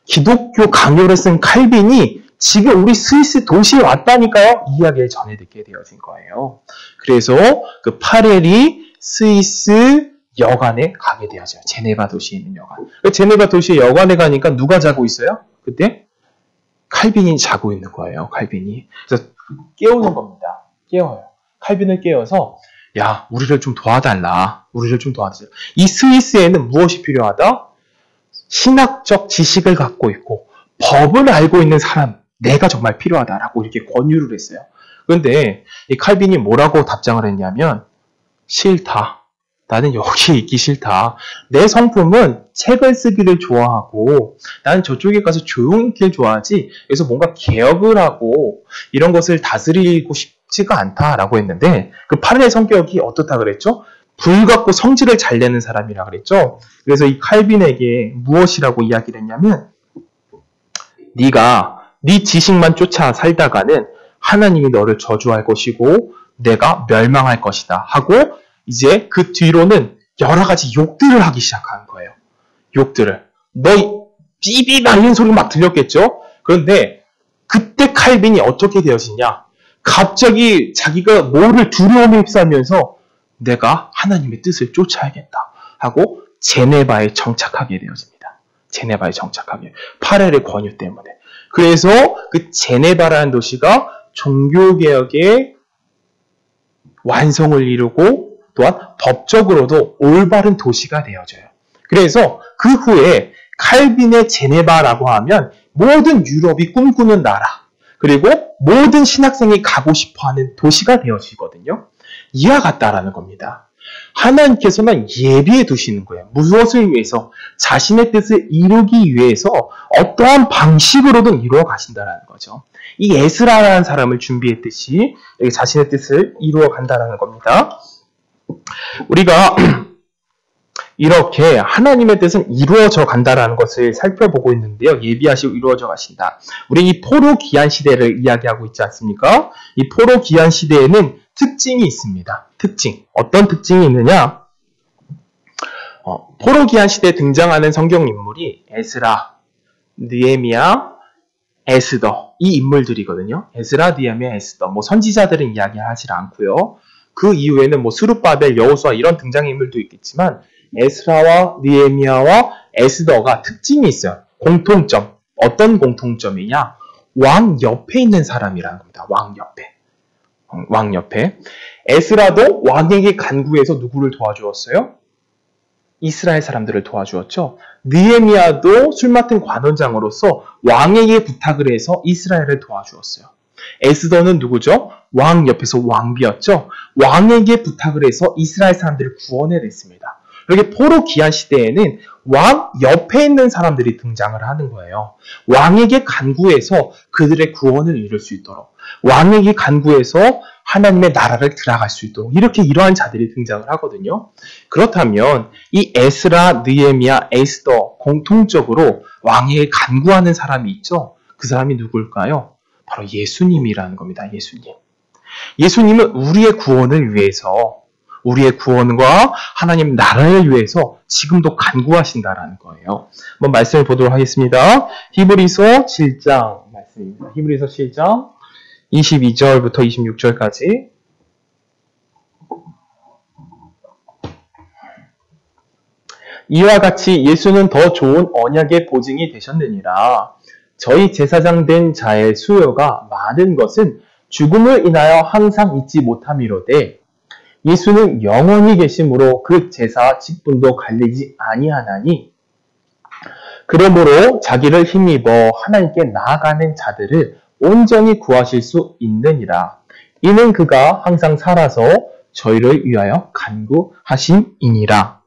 기독교 강요를 쓴 칼빈이 지금 우리 스위스 도시에 왔다니까요. 이 이야기를 전해 듣게 되어진 거예요. 그래서 그 파렐이 스위스 여관에 가게 되어져요. 제네바 도시에 있는 여관. 제네바 도시의 여관에 가니까 누가 자고 있어요? 그때 칼빈이 자고 있는 거예요. 칼빈이. 그래서 깨우는 겁니다. 깨워요. 칼빈을 깨워서 야, 우리를 좀 도와달라. 이 스위스에는 무엇이 필요하다? 신학적 지식을 갖고 있고 법을 알고 있는 사람, 내가 정말 필요하다라고 이렇게 권유를 했어요. 그런데 이 칼빈이 뭐라고 답장을 했냐면 싫다. 나는 여기 있기 싫다. 내 성품은 책을 쓰기를 좋아하고 나는 저쪽에 가서 조용히 있기를 좋아하지 그래서 뭔가 개혁을 하고 이런 것을 다스리고 싶지가 않다라고 했는데 그 파렐의 성격이 어떻다 그랬죠? 불같고 성질을 잘 내는 사람이라 그랬죠? 그래서 이 칼빈에게 무엇이라고 이야기를 했냐면 네가 네 지식만 쫓아 살다가는 하나님이 너를 저주할 것이고 내가 멸망할 것이다 하고 이제 그 뒤로는 여러 가지 욕들을 하기 시작한 거예요. 욕들을. 너 삐삐 이런 소리가 막 들렸겠죠? 그런데 그때 칼빈이 어떻게 되어지냐? 갑자기 자기가 뭐를 두려움에 휩싸면서 내가 하나님의 뜻을 쫓아야겠다 하고 제네바에 정착하게 되어집니다. 제네바에 정착하게. 파렐의 권유 때문에. 그래서 그 제네바라는 도시가 종교개혁의 완성을 이루고 또한 법적으로도 올바른 도시가 되어져요. 그래서 그 후에 칼빈의 제네바라고 하면 모든 유럽이 꿈꾸는 나라 그리고 모든 신학생이 가고 싶어하는 도시가 되어지거든요. 이와 같다라는 겁니다. 하나님께서는 예비해 두시는 거예요. 무엇을 위해서? 자신의 뜻을 이루기 위해서 어떠한 방식으로든 이루어 가신다는 거죠. 이 에스라라는 사람을 준비했듯이 여기 자신의 뜻을 이루어 간다는 겁니다. 우리가 이렇게 하나님의 뜻은 이루어져 간다라는 것을 살펴보고 있는데요. 예비하시고 이루어져 가신다. 우리 이 포로 기한 시대를 이야기하고 있지 않습니까? 이 포로 기한 시대에는 특징이 있습니다. 특징. 어떤 특징이 있느냐? 포로 기한 시대에 등장하는 성경 인물이 에스라, 느헤미야, 에스더 이 인물들이거든요. 에스라, 느헤미야, 에스더. 선지자들은 이야기하지 않고요. 그 이후에는 스룹바벨, 여호수아 이런 등장인물도 있겠지만 에스라와 느헤미야와 에스더가 특징이 있어요. 공통점. 어떤 공통점이냐? 왕 옆에 있는 사람이라는 겁니다. 왕 옆에. 왕 옆에. 에스라도 왕에게 간구해서 누구를 도와주었어요? 이스라엘 사람들을 도와주었죠. 느헤미야도 술 맡은 관원장으로서 왕에게 부탁을 해서 이스라엘을 도와주었어요. 에스더는 누구죠? 왕 옆에서 왕비였죠. 왕에게 부탁을 해서 이스라엘 사람들을 구원해냈습니다. 이렇게 포로 기한 시대에는 왕 옆에 있는 사람들이 등장을 하는 거예요. 왕에게 간구해서 그들의 구원을 이룰 수 있도록, 왕에게 간구해서 하나님의 나라를 들어갈 수 있도록 이렇게 이러한 자들이 등장을 하거든요. 그렇다면 이 에스라, 느헤미야, 에스더 공통적으로 왕에게 간구하는 사람이 있죠. 그 사람이 누굴까요? 바로 예수님이라는 겁니다. 예수님. 예수님은 우리의 구원을 위해서, 우리의 구원과 하나님 나라를 위해서 지금도 간구하신다라는 거예요. 한번 말씀을 보도록 하겠습니다. 히브리서 7장 말씀입니다. 히브리서 7장 22절부터 26절까지. 이와 같이 예수는 더 좋은 언약의 보증이 되셨느니라. 저희 제사장 된 자의 수요가 많은 것은 죽음을 인하여 항상 잊지 못함이로되 예수는 영원히 계심으로 그 제사 직분도 갈리지 아니하나니 그러므로 자기를 힘입어 하나님께 나아가는 자들을 온전히 구하실 수 있느니라. 이는 그가 항상 살아서 저희를 위하여 간구하심이니라.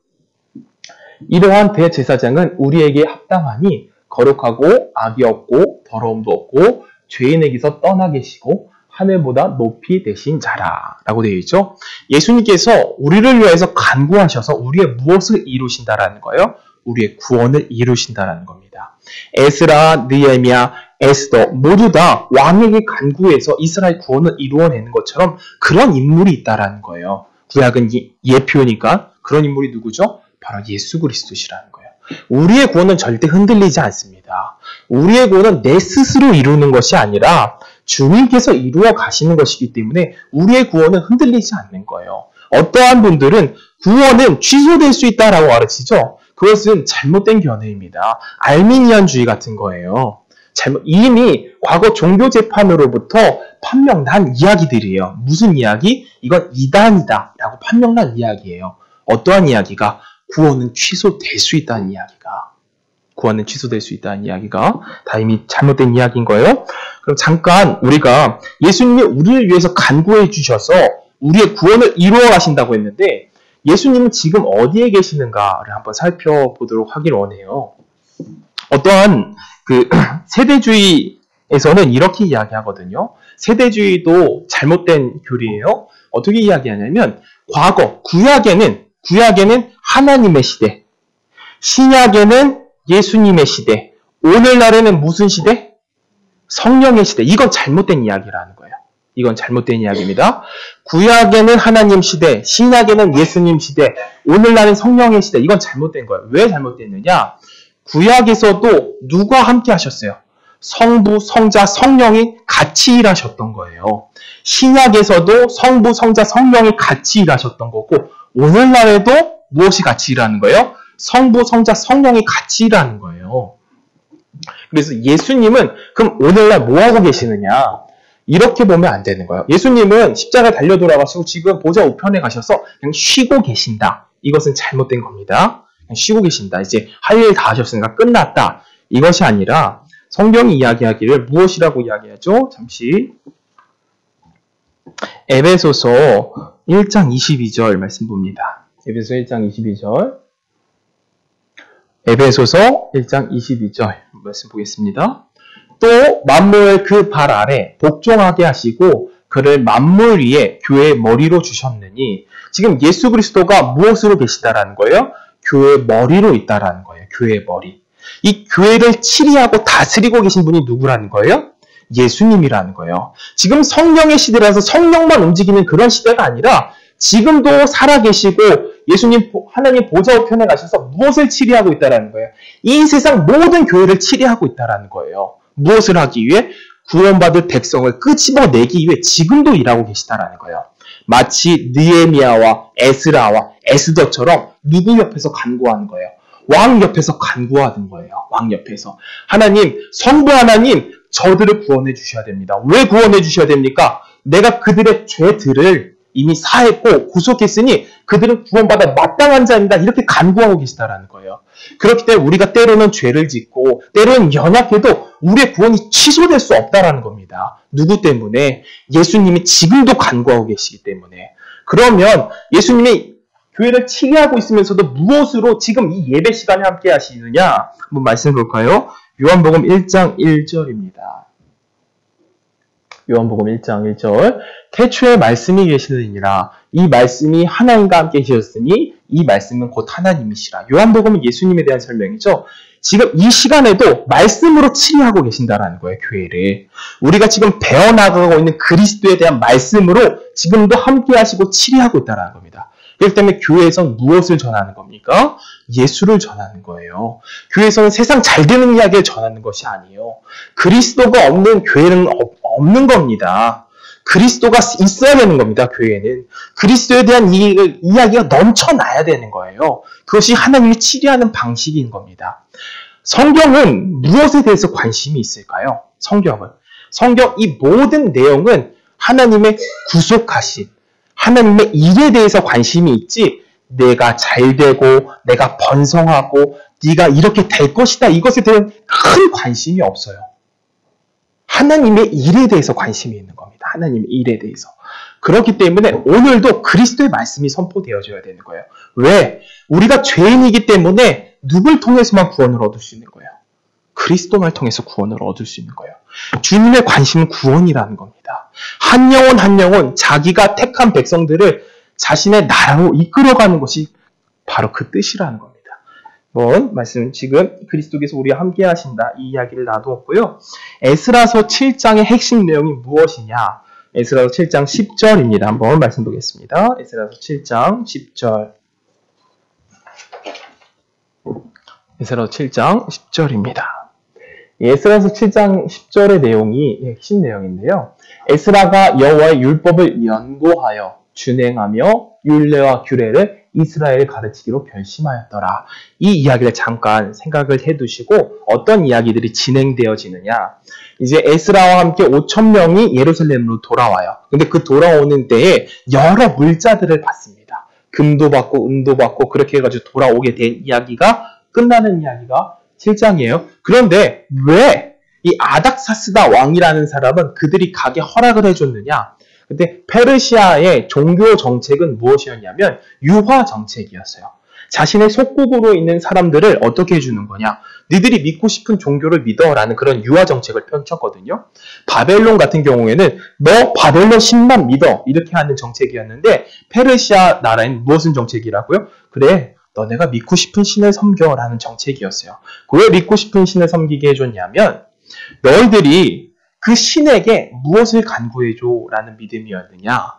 이러한 대제사장은 우리에게 합당하니 거룩하고 악이 없고 더러움도 없고 죄인에게서 떠나 계시고 하늘보다 높이 되신 자라 라고 되어 있죠. 예수님께서 우리를 위해서 간구하셔서 우리의 무엇을 이루신다라는 거예요? 우리의 구원을 이루신다라는 겁니다. 에스라, 느헤미야, 에스더 모두 다 왕에게 간구해서 이스라엘 구원을 이루어내는 것처럼 그런 인물이 있다라는 거예요. 구약은 예표니까 그런 인물이 누구죠? 바로 예수 그리스도시라는 거예요. 우리의 구원은 절대 흔들리지 않습니다. 우리의 구원은 내 스스로 이루는 것이 아니라 주님께서 이루어 가시는 것이기 때문에 우리의 구원은 흔들리지 않는 거예요. 어떠한 분들은 구원은 취소될 수 있다라고 가르치죠. 그것은 잘못된 견해입니다. 알미니안주의 같은 거예요. 이미 과거 종교재판으로부터 판명난 이야기들이에요. 무슨 이야기? 이건 이단이다 라고 판명난 이야기예요. 어떠한 이야기가? 구원은 취소될 수 있다는 이야기가. 구원은 취소될 수 있다는 이야기가 다 이미 잘못된 이야기인 거예요. 그럼 잠깐 우리가 예수님이 우리를 위해서 간구해 주셔서 우리의 구원을 이루어 가신다고 했는데 예수님은 지금 어디에 계시는가를 한번 살펴보도록 하길 원해요. 어떠한 세대주의에서는 이렇게 이야기하거든요. 세대주의도 잘못된 교리예요. 어떻게 이야기하냐면 과거 구약에는 하나님의 시대, 신약에는 예수님의 시대, 오늘날에는 무슨 시대? 성령의 시대. 이건 잘못된 이야기라는 거예요. 이건 잘못된 이야기입니다. 구약에는 하나님 시대, 신약에는 예수님 시대, 오늘날은 성령의 시대. 이건 잘못된 거예요. 왜 잘못됐느냐? 구약에서도 누가 함께 하셨어요? 성부, 성자, 성령이 같이 일하셨던 거예요. 신약에서도 성부, 성자, 성령이 같이 일하셨던 거고 오늘날에도 무엇이 같이 일하는 거예요? 성부, 성자, 성령이 같이 일하는 거예요. 그래서 예수님은 그럼 오늘날 뭐하고 계시느냐? 이렇게 보면 안 되는 거예요. 예수님은 십자가 달려 돌아가시고 지금 보좌 우편에 가셔서 그냥 쉬고 계신다. 이것은 잘못된 겁니다. 그냥 쉬고 계신다. 이제 할 일 다 하셨으니까 끝났다. 이것이 아니라 성경이 이야기하기를 무엇이라고 이야기하죠? 잠시 에베소서 1장 22절 말씀 봅니다. 에베소서 1장 22절. 에베소서 1장 22절 말씀 보겠습니다. 또 만물을 그 발 아래 복종하게 하시고 그를 만물 위에 교회의 머리로 주셨느니, 지금 예수 그리스도가 무엇으로 계시다라는 거예요? 교회의 머리로 있다라는 거예요. 교회의 머리. 이 교회를 치리하고 다스리고 계신 분이 누구라는 거예요? 예수님이라는 거예요. 지금 성령의 시대라서 성령만 움직이는 그런 시대가 아니라 지금도 살아계시고 예수님 하나님 보좌 우편에 가셔서 무엇을 치리하고 있다라는 거예요? 이 세상 모든 교회를 치리하고 있다라는 거예요. 무엇을 하기 위해? 구원받을 백성을 끄집어내기 위해 지금도 일하고 계시다라는 거예요. 마치 느헤미야와 에스라와 에스더처럼 누구 옆에서 간구하는 거예요? 왕 옆에서 간구하는 거예요. 왕 옆에서. 하나님, 성부 하나님, 저들을 구원해 주셔야 됩니다. 왜 구원해 주셔야 됩니까? 내가 그들의 죄들을 이미 사했고 구속했으니 그들은 구원받아 마땅한 자입니다. 이렇게 간구하고 계시다라는 거예요. 그렇기 때문에 우리가 때로는 죄를 짓고 때로는 연약해도 우리의 구원이 취소될 수 없다라는 겁니다. 누구 때문에? 예수님이 지금도 간구하고 계시기 때문에. 그러면 예수님이 교회를 치리하고 있으면서도 무엇으로 지금 이 예배 시간에 함께 하시느냐? 한번 말씀해 볼까요? 요한복음 1장 1절입니다. 요한복음 1장 1절. 태초에 말씀이 계시느니라. 이 말씀이 하나님과 함께 계셨으니 이 말씀은 곧 하나님이시라. 요한복음은 예수님에 대한 설명이죠. 지금 이 시간에도 말씀으로 치리하고 계신다라는 거예요. 교회를. 우리가 지금 배워나가고 있는 그리스도에 대한 말씀으로 지금도 함께 하시고 치리하고 있다는 겁니다. 그렇기 때문에 교회에서는 무엇을 전하는 겁니까? 예수를 전하는 거예요. 교회에서는 세상 잘 되는 이야기를 전하는 것이 아니에요. 그리스도가 없는 교회는 없는 겁니다. 그리스도가 있어야 되는 겁니다. 교회는. 그리스도에 대한 이야기가 넘쳐나야 되는 거예요. 그것이 하나님이 치리하는 방식인 겁니다. 성경은 무엇에 대해서 관심이 있을까요? 성경 이 모든 내용은 하나님의 구속하신 하나님의 일에 대해서 관심이 있지, 내가 잘되고 내가 번성하고 네가 이렇게 될 것이다, 이것에 대한 큰 관심이 없어요. 하나님의 일에 대해서 관심이 있는 겁니다. 하나님의 일에 대해서. 그렇기 때문에 오늘도 그리스도의 말씀이 선포되어져야 되는 거예요. 왜? 우리가 죄인이기 때문에 누굴 통해서만 구원을 얻을 수 있는 거예요? 그리스도만 통해서 구원을 얻을 수 있는 거예요. 주님의 관심은 구원이라는 겁니다. 한 영혼 한 영혼, 자기가 택한 백성들을 자신의 나라로 이끌어가는 것이 바로 그 뜻이라는 겁니다. 말씀, 지금 그리스도께서 우리와 함께 하신다, 이 이야기를 놔두었고요. 에스라서 7장의 핵심 내용이 무엇이냐? 에스라서 7장 10절입니다. 한번 말씀 보겠습니다. 에스라서 7장 10절. 에스라서 7장 10절입니다. 에스라서 7장 10절의 내용이 핵심 내용인데요. 에스라가 여호와의 율법을 연구하여 준행하며 율례와 규례를 이스라엘에 가르치기로 결심하였더라. 이 이야기를 잠깐 생각을 해두시고 어떤 이야기들이 진행되어지느냐. 이제 에스라와 함께 5,000명이 예루살렘으로 돌아와요. 근데 그 돌아오는 때에 여러 물자들을 받습니다. 금도 받고 은도 받고 그렇게 해가지고 돌아오게 된 이야기가 끝나는 이야기가 7장이에요. 그런데 왜 이 아닥사스다 왕이라는 사람은 그들이 가게 허락을 해줬느냐? 근데 페르시아의 종교 정책은 무엇이었냐면 유화 정책이었어요. 자신의 속국으로 있는 사람들을 어떻게 해주는 거냐? 니들이 믿고 싶은 종교를 믿어라는 그런 유화 정책을 펼쳤거든요. 바벨론 같은 경우에는 너 바벨론 신만 믿어, 이렇게 하는 정책이었는데 페르시아 나라에는 무엇은 정책이라고요? 그래, 너네가 믿고 싶은 신을 섬겨라는 정책이었어요. 왜 믿고 싶은 신을 섬기게 해줬냐면 너희들이 그 신에게 무엇을 간구해줘라는 믿음이었느냐?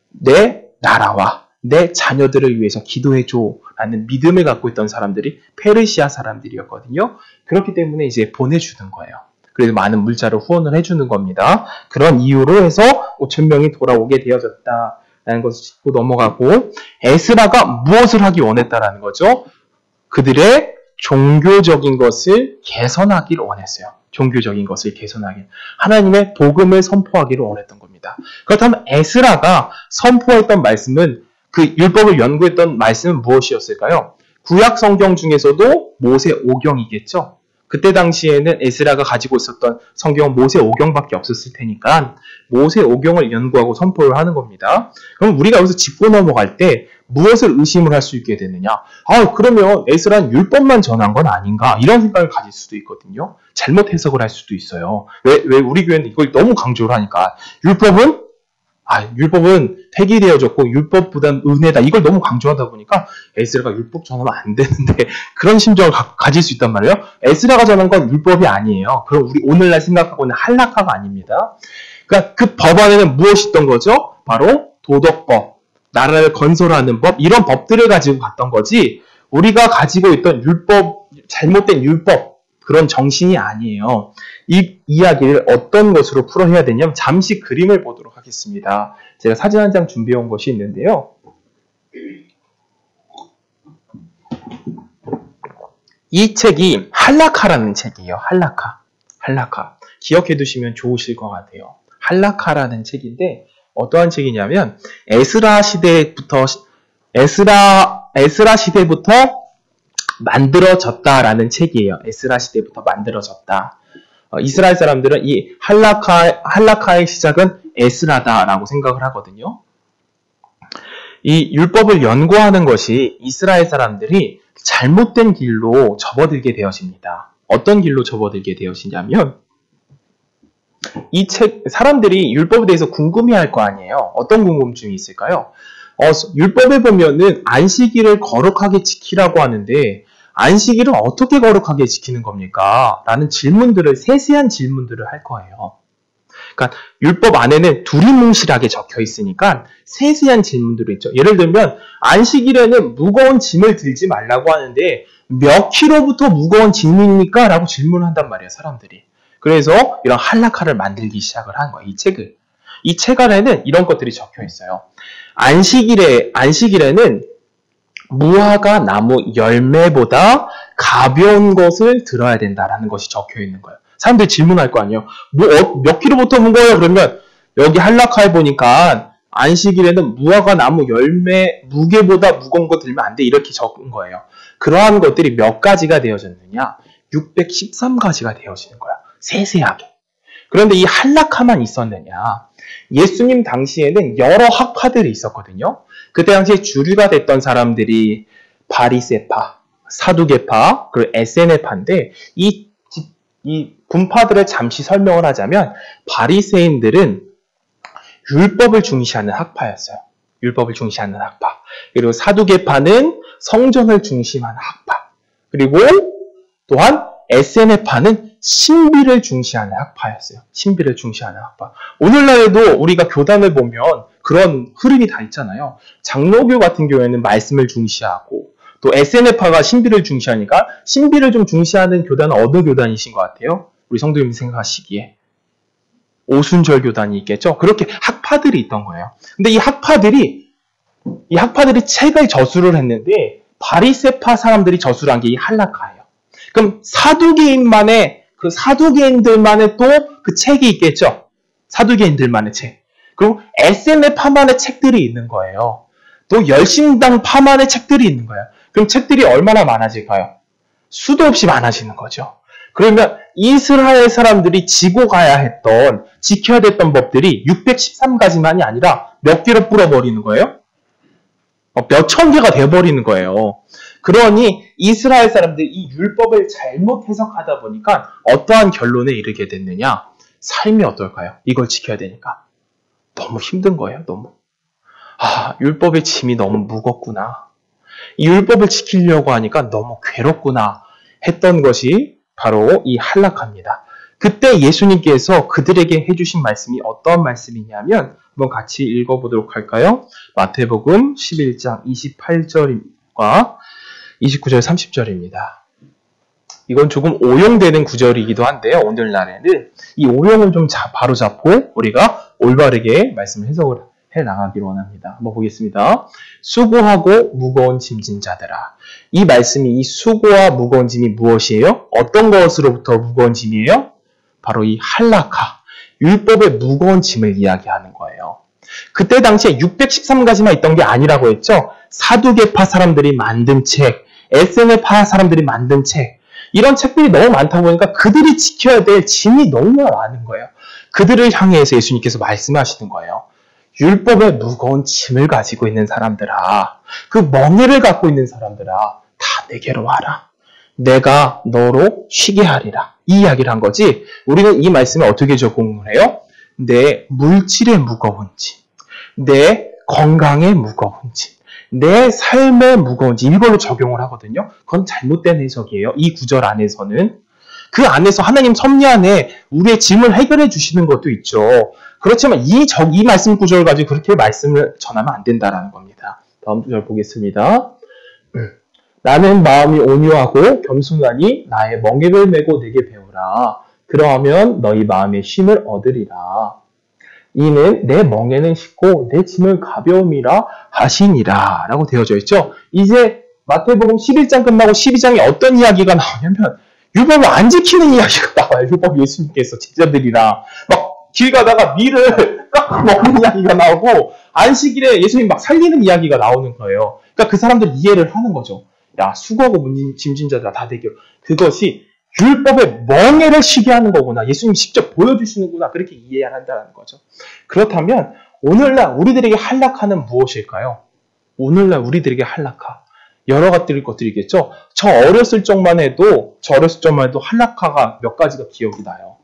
내 나라와 내 자녀들을 위해서 기도해줘라는 믿음을 갖고 있던 사람들이 페르시아 사람들이었거든요. 그렇기 때문에 이제 보내주는 거예요. 그래서 많은 물자를 후원을 해주는 겁니다. 그런 이유로 해서 5,000명이 돌아오게 되어졌다라는 것을 짚고 넘어가고, 에스라가 무엇을 하기 원했다라는 거죠? 그들의 종교적인 것을 개선하기를 원했어요. 종교적인 것을 개선하기, 하나님의 복음을 선포하기를 원했던 겁니다. 그렇다면 에스라가 선포했던 말씀은, 그 율법을 연구했던 말씀은 무엇이었을까요? 구약 성경 중에서도 모세 오경이겠죠. 그때 당시에는 에스라가 가지고 있었던 성경은 모세 오경밖에 없었을 테니까 모세 오경을 연구하고 선포를 하는 겁니다. 그럼 우리가 여기서 짚고 넘어갈 때 무엇을 의심을 할 수 있게 되느냐? 그러면 에스라는 율법만 전한 건 아닌가? 이런 생각을 가질 수도 있거든요. 잘못 해석을 할 수도 있어요. 왜 우리 교회는 이걸 너무 강조를 하니까 율법은 폐기되어졌고 율법보다는 은혜다. 이걸 너무 강조하다 보니까 에스라가 율법 전하면 안 되는데 그런 심정을 가질 수 있단 말이에요. 에스라가 전한 건 율법이 아니에요. 그럼 우리 오늘날 생각하고 있는 할라카가 아닙니다. 그러니까 그 법 안에는 무엇이 있던 거죠? 바로 도덕법, 나라를 건설하는 법, 이런 법들을 가지고 갔던 거지 우리가 가지고 있던 율법, 잘못된 율법, 그런 정신이 아니에요. 이 이야기를 어떤 것으로 풀어야 되냐면 잠시 그림을 보도록 하겠습니다. 제가 사진 한 장 준비해 온 것이 있는데요. 이 책이 할라카라는 책이에요. 할라카. 기억해 두시면 좋으실 것 같아요. 할라카라는 책인데 어떠한 책이냐면 에스라 시대부터 만들어졌다라는 책이에요. 에스라 시대부터 만들어졌다. 이스라엘 사람들은 이 할라카의 시작은 에스라다라고 생각을 하거든요. 이 율법을 연구하는 것이 이스라엘 사람들이 잘못된 길로 접어들게 되어집니다. 어떤 길로 접어들게 되어지냐면 이 책, 사람들이 율법에 대해서 궁금해할 거 아니에요. 어떤 궁금증이 있을까요? 율법에 보면은 안식일을 거룩하게 지키라고 하는데 안식일은 어떻게 거룩하게 지키는 겁니까? 라는 세세한 질문들을 할 거예요. 그러니까 율법 안에는 두리뭉실하게 적혀 있으니까 세세한 질문들이 있죠. 예를 들면 안식일에는 무거운 짐을 들지 말라고 하는데 몇 킬로부터 무거운 짐입니까? 라고 질문을 한단 말이에요, 사람들이. 그래서 이런 할라카를 만들기 시작을 한 거예요, 이 책을. 이 책 안에는 이런 것들이 적혀 있어요. 안식일에는 무화과 나무 열매보다 가벼운 것을 들어야 된다라는 것이 적혀 있는 거예요. 사람들이 질문할 거 아니에요. 몇 킬로부터 무거워요? 그러면 여기 할라카에 보니까 안식일에는 무화과 나무 열매 무게보다 무거운 거 들면 안 돼. 이렇게 적은 거예요. 그러한 것들이 몇 가지가 되어졌느냐? 613가지가 되어지는 거야. 세세하게. 그런데 이 할라카만 있었느냐? 예수님 당시에는 여러 학파들이 있었거든요. 그때 당시에 주류가 됐던 사람들이 바리새파, 사두개파, 그리고 에세네파인데 이 분파들을 잠시 설명을 하자면 바리새인들은 율법을 중시하는 학파였어요. 율법을 중시하는 학파. 그리고 사두개파는 성전을 중심하는 학파. 그리고 또한 에세네파는 신비를 중시하는 학파였어요. 신비를 중시하는 학파. 오늘날에도 우리가 교단을 보면 그런 흐름이 다 있잖아요. 장로교 같은 경우에는 말씀을 중시하고 또 에세네파가 신비를 중시하니까 신비를 좀 중시하는 교단은 어느 교단이신 것 같아요? 우리 성도님이 생각하시기에. 오순절 교단이 있겠죠? 그렇게 학파들이 있던 거예요. 근데 이 학파들이 책을 저술을 했는데 바리새파 사람들이 저술한 게 이 할라카예요. 그럼 사두개인들만의 또 그 책이 있겠죠? 사두개인들만의 책. 그리고 에세네파만의 책들이 있는 거예요. 또 열심당파만의 책들이 있는 거예요. 그럼 책들이 얼마나 많아질까요? 수도 없이 많아지는 거죠. 그러면 이스라엘 사람들이 지켜야 됐던 법들이 613가지만이 아니라 몇 개로 불어버리는 거예요? 몇 천 개가 돼버리는 거예요. 그러니 이스라엘 사람들이 이 율법을 잘못 해석하다 보니까 어떠한 결론에 이르게 됐느냐? 삶이 어떨까요? 이걸 지켜야 되니까. 너무 힘든 거예요, 너무. 율법의 짐이 너무 무겁구나. 이 율법을 지키려고 하니까 너무 괴롭구나 했던 것이 바로 이 할라카입니다. 그때 예수님께서 그들에게 해주신 말씀이 어떤 말씀이냐면 한번 같이 읽어보도록 할까요? 마태복음 11장 28절과 29절 30절입니다. 이건 조금 오용되는 구절이기도 한데요. 오늘날에는 이 오용을 좀 바로잡고 우리가 올바르게 말씀을 해석을 해나가기를 원합니다. 한번 보겠습니다. 수고하고 무거운 짐진 자들아. 이 말씀이 이 수고와 무거운 짐이 무엇이에요? 어떤 것으로부터 무거운 짐이에요? 바로 이 할라카, 율법의 무거운 짐을 이야기하는 거예요. 그때 당시에 613가지만 있던 게 아니라고 했죠. 사두개파 사람들이 만든 책, 에세네파 사람들이 만든 책, 이런 책들이 너무 많다 보니까 그들이 지켜야 될 짐이 너무나 많은 거예요. 그들을 향해서 예수님께서 말씀하시는 거예요. 율법의 무거운 짐을 가지고 있는 사람들아, 그 멍에를 갖고 있는 사람들아, 다 내게로 와라. 내가 너로 쉬게 하리라. 이 이야기를 한 거지. 우리는 이 말씀을 어떻게 적용을 해요? 내 물질의 무거운 짐, 내 건강의 무거운 짐, 내 삶의 무거운 짐, 이걸로 적용을 하거든요. 그건 잘못된 해석이에요. 이 구절 안에서는. 그 안에서 하나님 섭리 안에 우리의 짐을 해결해 주시는 것도 있죠. 그렇지만 이 말씀 구절을 가지고 그렇게 말씀을 전하면 안 된다라는 겁니다. 다음 구절 보겠습니다. 나는 마음이 온유하고 겸손하니 나의 멍에를 메고 내게 배우라. 그러하면 너희 마음의 쉼을 얻으리라. 이는 내 멍에는 쉽고 내 짐은 가벼움이라 하시니라 라고 되어져 있죠. 이제 마태복음 11장 끝나고 12장에 어떤 이야기가 나오냐면 율법을 안 지키는 이야기가 나와요. 율법 예수님께서 제자들이랑 막 길 가다가 밀을 깎아 먹는 이야기가 나오고 안식일에 예수님 막 살리는 이야기가 나오는 거예요. 그러니까 그 사람들 이해를 하는 거죠. 야, 수고하고 짐진 자들아 다 되게. 그것이 율법의 멍에를 쉬게 하는 거구나. 예수님이 직접 보여주시는구나. 그렇게 이해해야 한다는 거죠. 그렇다면 오늘날 우리들에게 할락하는 무엇일까요? 오늘날 우리들에게 할락하. 여러 것들이겠죠. 저 어렸을 적만 해도 할락하가 몇 가지가 기억이 나요.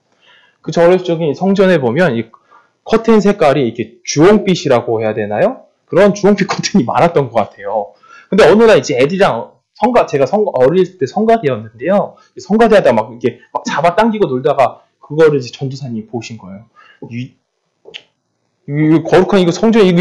저 어렸을 적에 성전에 보면 이 커튼 색깔이 이렇게 주홍빛이라고 해야 되나요? 그런 주홍빛 커튼이 많았던 것 같아요. 근데 어느 날 이제 애들이랑 제가 어릴 때 성가대였는데요. 성가대하다 막 이게 막 잡아당기고 놀다가 그거를 이제 전도사님이 보신 거예요. 이 거룩한 이거 성전에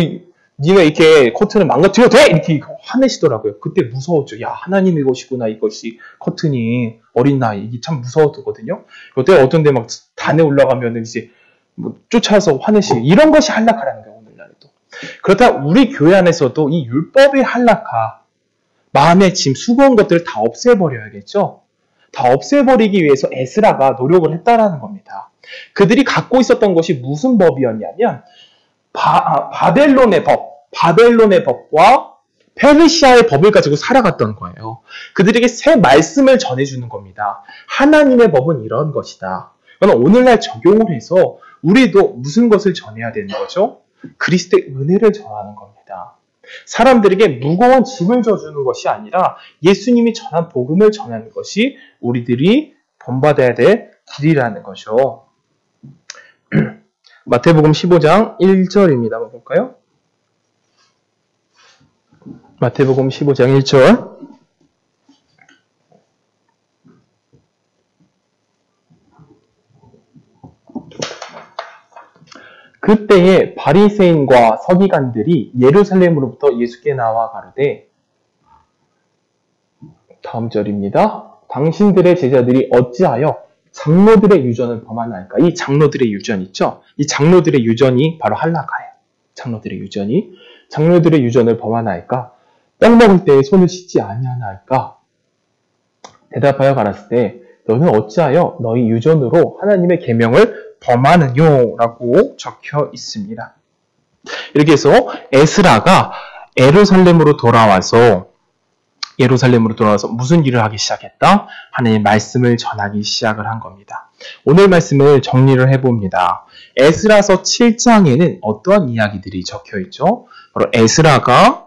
니가 이렇게 커튼을 망가뜨려도 돼! 이렇게 화내시더라고요. 그때 무서웠죠. 야, 하나님의 것이구나, 이것이. 커튼이 어린 나이. 이게 참 무서웠거든요. 그때 어떤 데 막 단에 올라가면 이제 뭐 쫓아서 화내시고. 이런 것이 할락하라는 거예요, 오늘날에도. 그렇다 우리 교회 안에서도 이 율법의 할락하, 마음의 짐, 수고한 것들을 다 없애버려야겠죠? 다 없애버리기 위해서 에스라가 노력을 했다라는 겁니다. 그들이 갖고 있었던 것이 무슨 법이었냐면, 바벨론의 법과 페르시아의 법을 가지고 살아갔던 거예요. 그들에게 새 말씀을 전해주는 겁니다. 하나님의 법은 이런 것이다. 그러나 오늘날 적용을 해서 우리도 무슨 것을 전해야 되는 거죠? 그리스도의 은혜를 전하는 겁니다. 사람들에게 무거운 짐을 져주는 것이 아니라 예수님이 전한 복음을 전하는 것이 우리들이 본받아야 될 길이라는 거죠. 마태복음 15장 1절입니다. 한번 볼까요? 마태복음 15장 1절. 그때에 바리새인과 서기관들이 예루살렘으로부터 예수께 나와 가로되, 다음 절입니다. 당신들의 제자들이 어찌하여 장로들의 유전을 범하나이까? 이 장로들의 유전 있죠? 이 장로들의 유전이 바로 할락하예요. 장로들의 유전을 범하나이까? 떡 먹을 때에 손을 씻지 아니하나이까? 대답하여 가라사대 때 너는 어찌하여 너희 유전으로 하나님의 계명을 범하느냐라고 적혀 있습니다. 이렇게 해서 에스라가 예루살렘으로 돌아와서 무슨 일을 하기 시작했다? 하나님의 말씀을 전하기 시작을 한 겁니다. 오늘 말씀을 정리를 해봅니다. 에스라서 7장에는 어떠한 이야기들이 적혀 있죠? 바로 에스라가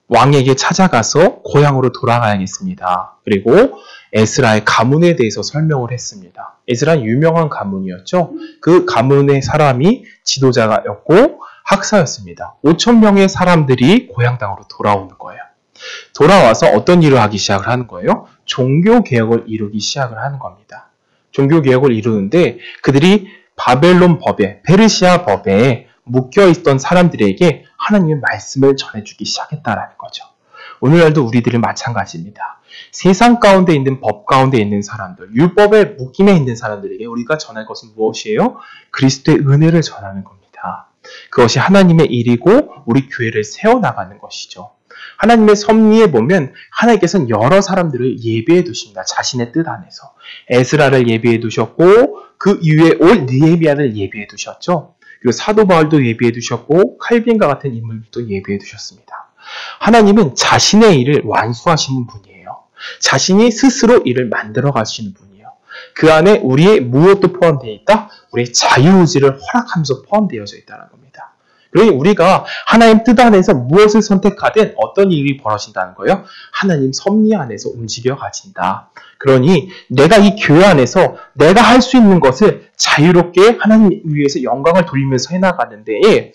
왕에게 찾아가서 고향으로 돌아가야겠습니다. 그리고 에스라의 가문에 대해서 설명을 했습니다. 에스라는 유명한 가문이었죠. 그 가문의 사람이 지도자였고 학사였습니다. 5,000명의 사람들이 고향 땅으로 돌아오는 거예요. 돌아와서 어떤 일을 하기 시작을 하는 거예요? 종교개혁을 이루기 시작을 하는 겁니다. 종교개혁을 이루는데 그들이 바벨론 법에, 페르시아 법에 묶여있던 사람들에게 하나님의 말씀을 전해주기 시작했다라는 거죠. 오늘날도 우리들은 마찬가지입니다. 세상 가운데 있는 법 가운데 있는 사람들, 율법의 묶임에 있는 사람들에게 우리가 전할 것은 무엇이에요? 그리스도의 은혜를 전하는 겁니다. 그것이 하나님의 일이고 우리 교회를 세워나가는 것이죠. 하나님의 섭리에 보면 하나님께서는 여러 사람들을 예비해 두십니다. 자신의 뜻 안에서. 에스라를 예비해 두셨고 그 이후에 올 느헤미야를 예비해 두셨죠. 그리고 사도 바울도 예비해 두셨고 칼빈과 같은 인물들도 예비해 두셨습니다. 하나님은 자신의 일을 완수하시는 분이에요. 자신이 스스로 이를 만들어 가시는 분이에요. 그 안에 우리의 무엇도 포함되어 있다? 우리의 자유의지를 허락하면서 포함되어져 있다는 겁니다. 그러니 우리가 하나님 뜻 안에서 무엇을 선택하든 어떤 일이 벌어진다는 거예요? 하나님 섭리 안에서 움직여 가진다. 그러니 내가 이 교회 안에서 내가 할 수 있는 것을 자유롭게 하나님 위해서 영광을 돌리면서 해나가는데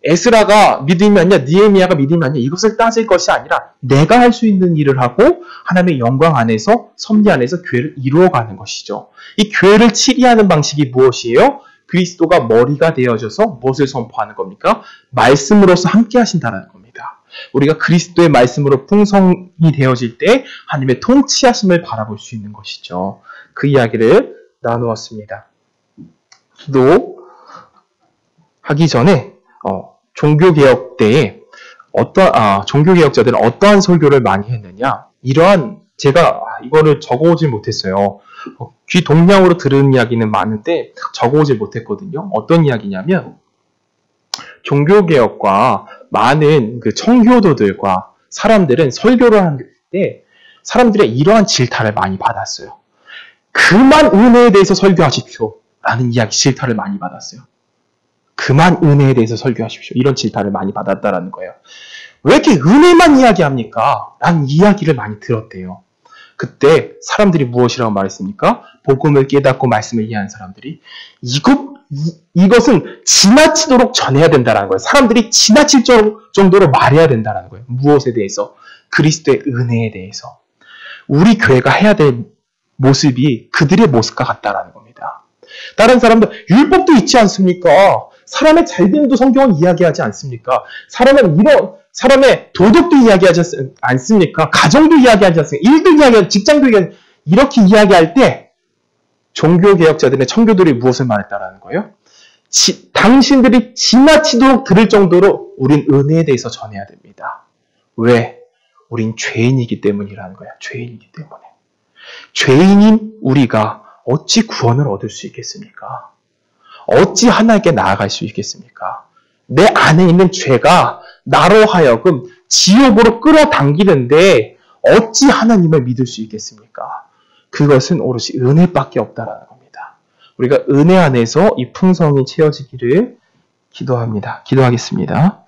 에스라가 믿음이 아니냐, 느헤미야가 믿음이 아니냐 이것을 따질 것이 아니라 내가 할 수 있는 일을 하고 하나님의 영광 안에서 섭리 안에서 교회를 이루어가는 것이죠. 이 교회를 치리하는 방식이 무엇이에요? 그리스도가 머리가 되어져서 무엇을 선포하는 겁니까? 말씀으로서 함께 하신다는 겁니다. 우리가 그리스도의 말씀으로 풍성이 되어질 때 하나님의 통치하심을 바라볼 수 있는 것이죠. 그 이야기를 나누었습니다. 기도하기 전에 종교개혁 때에 종교개혁자들은 어떠한 설교를 많이 했느냐? 제가 이거를 적어오질 못했어요. 귀 동량으로 들은 이야기는 많은데 적어오질 못했거든요. 어떤 이야기냐면 종교개혁과 많은 그 청교도들과 사람들은 설교를 할 때 사람들의 이러한 질타를 많이 받았어요. 그만 은혜에 대해서 설교하십시오. 라는 이야기 질타를 많이 받았어요. 그만 은혜에 대해서 설교하십시오. 이런 질타를 많이 받았다라는 거예요. 왜 이렇게 은혜만 이야기합니까? 라는 이야기를 많이 들었대요. 그때 사람들이 무엇이라고 말했습니까? 복음을 깨닫고 말씀을 이해하는 사람들이 이것은 지나치도록 전해야 된다는 거예요. 사람들이 지나칠 정도로 말해야 된다는 거예요. 무엇에 대해서? 그리스도의 은혜에 대해서. 우리 교회가 해야 될 모습이 그들의 모습과 같다라는 겁니다. 다른 사람들 율법도 있지 않습니까? 사람의 잘됨도 성경은 이야기하지 않습니까? 사람의 도덕도 이야기하지 않습니까? 가정도 이야기하지 않습니까? 일도 이야기하지, 직장도 이야기하지. 이렇게 이야기할 때 종교개혁자들의 청교도들이 무엇을 말했다라는 거예요? 당신들이 지나치도록 들을 정도로 우린 은혜에 대해서 전해야 됩니다. 왜? 우린 죄인이기 때문이라는 거야. 죄인이기 때문에. 죄인인 우리가 어찌 구원을 얻을 수 있겠습니까? 어찌 하나님께 나아갈 수 있겠습니까? 내 안에 있는 죄가 나로 하여금 지옥으로 끌어당기는데 어찌 하나님을 믿을 수 있겠습니까? 그것은 오롯이 은혜밖에 없다라는 겁니다. 우리가 은혜 안에서 이 풍성이 채워지기를 기도합니다. 기도하겠습니다.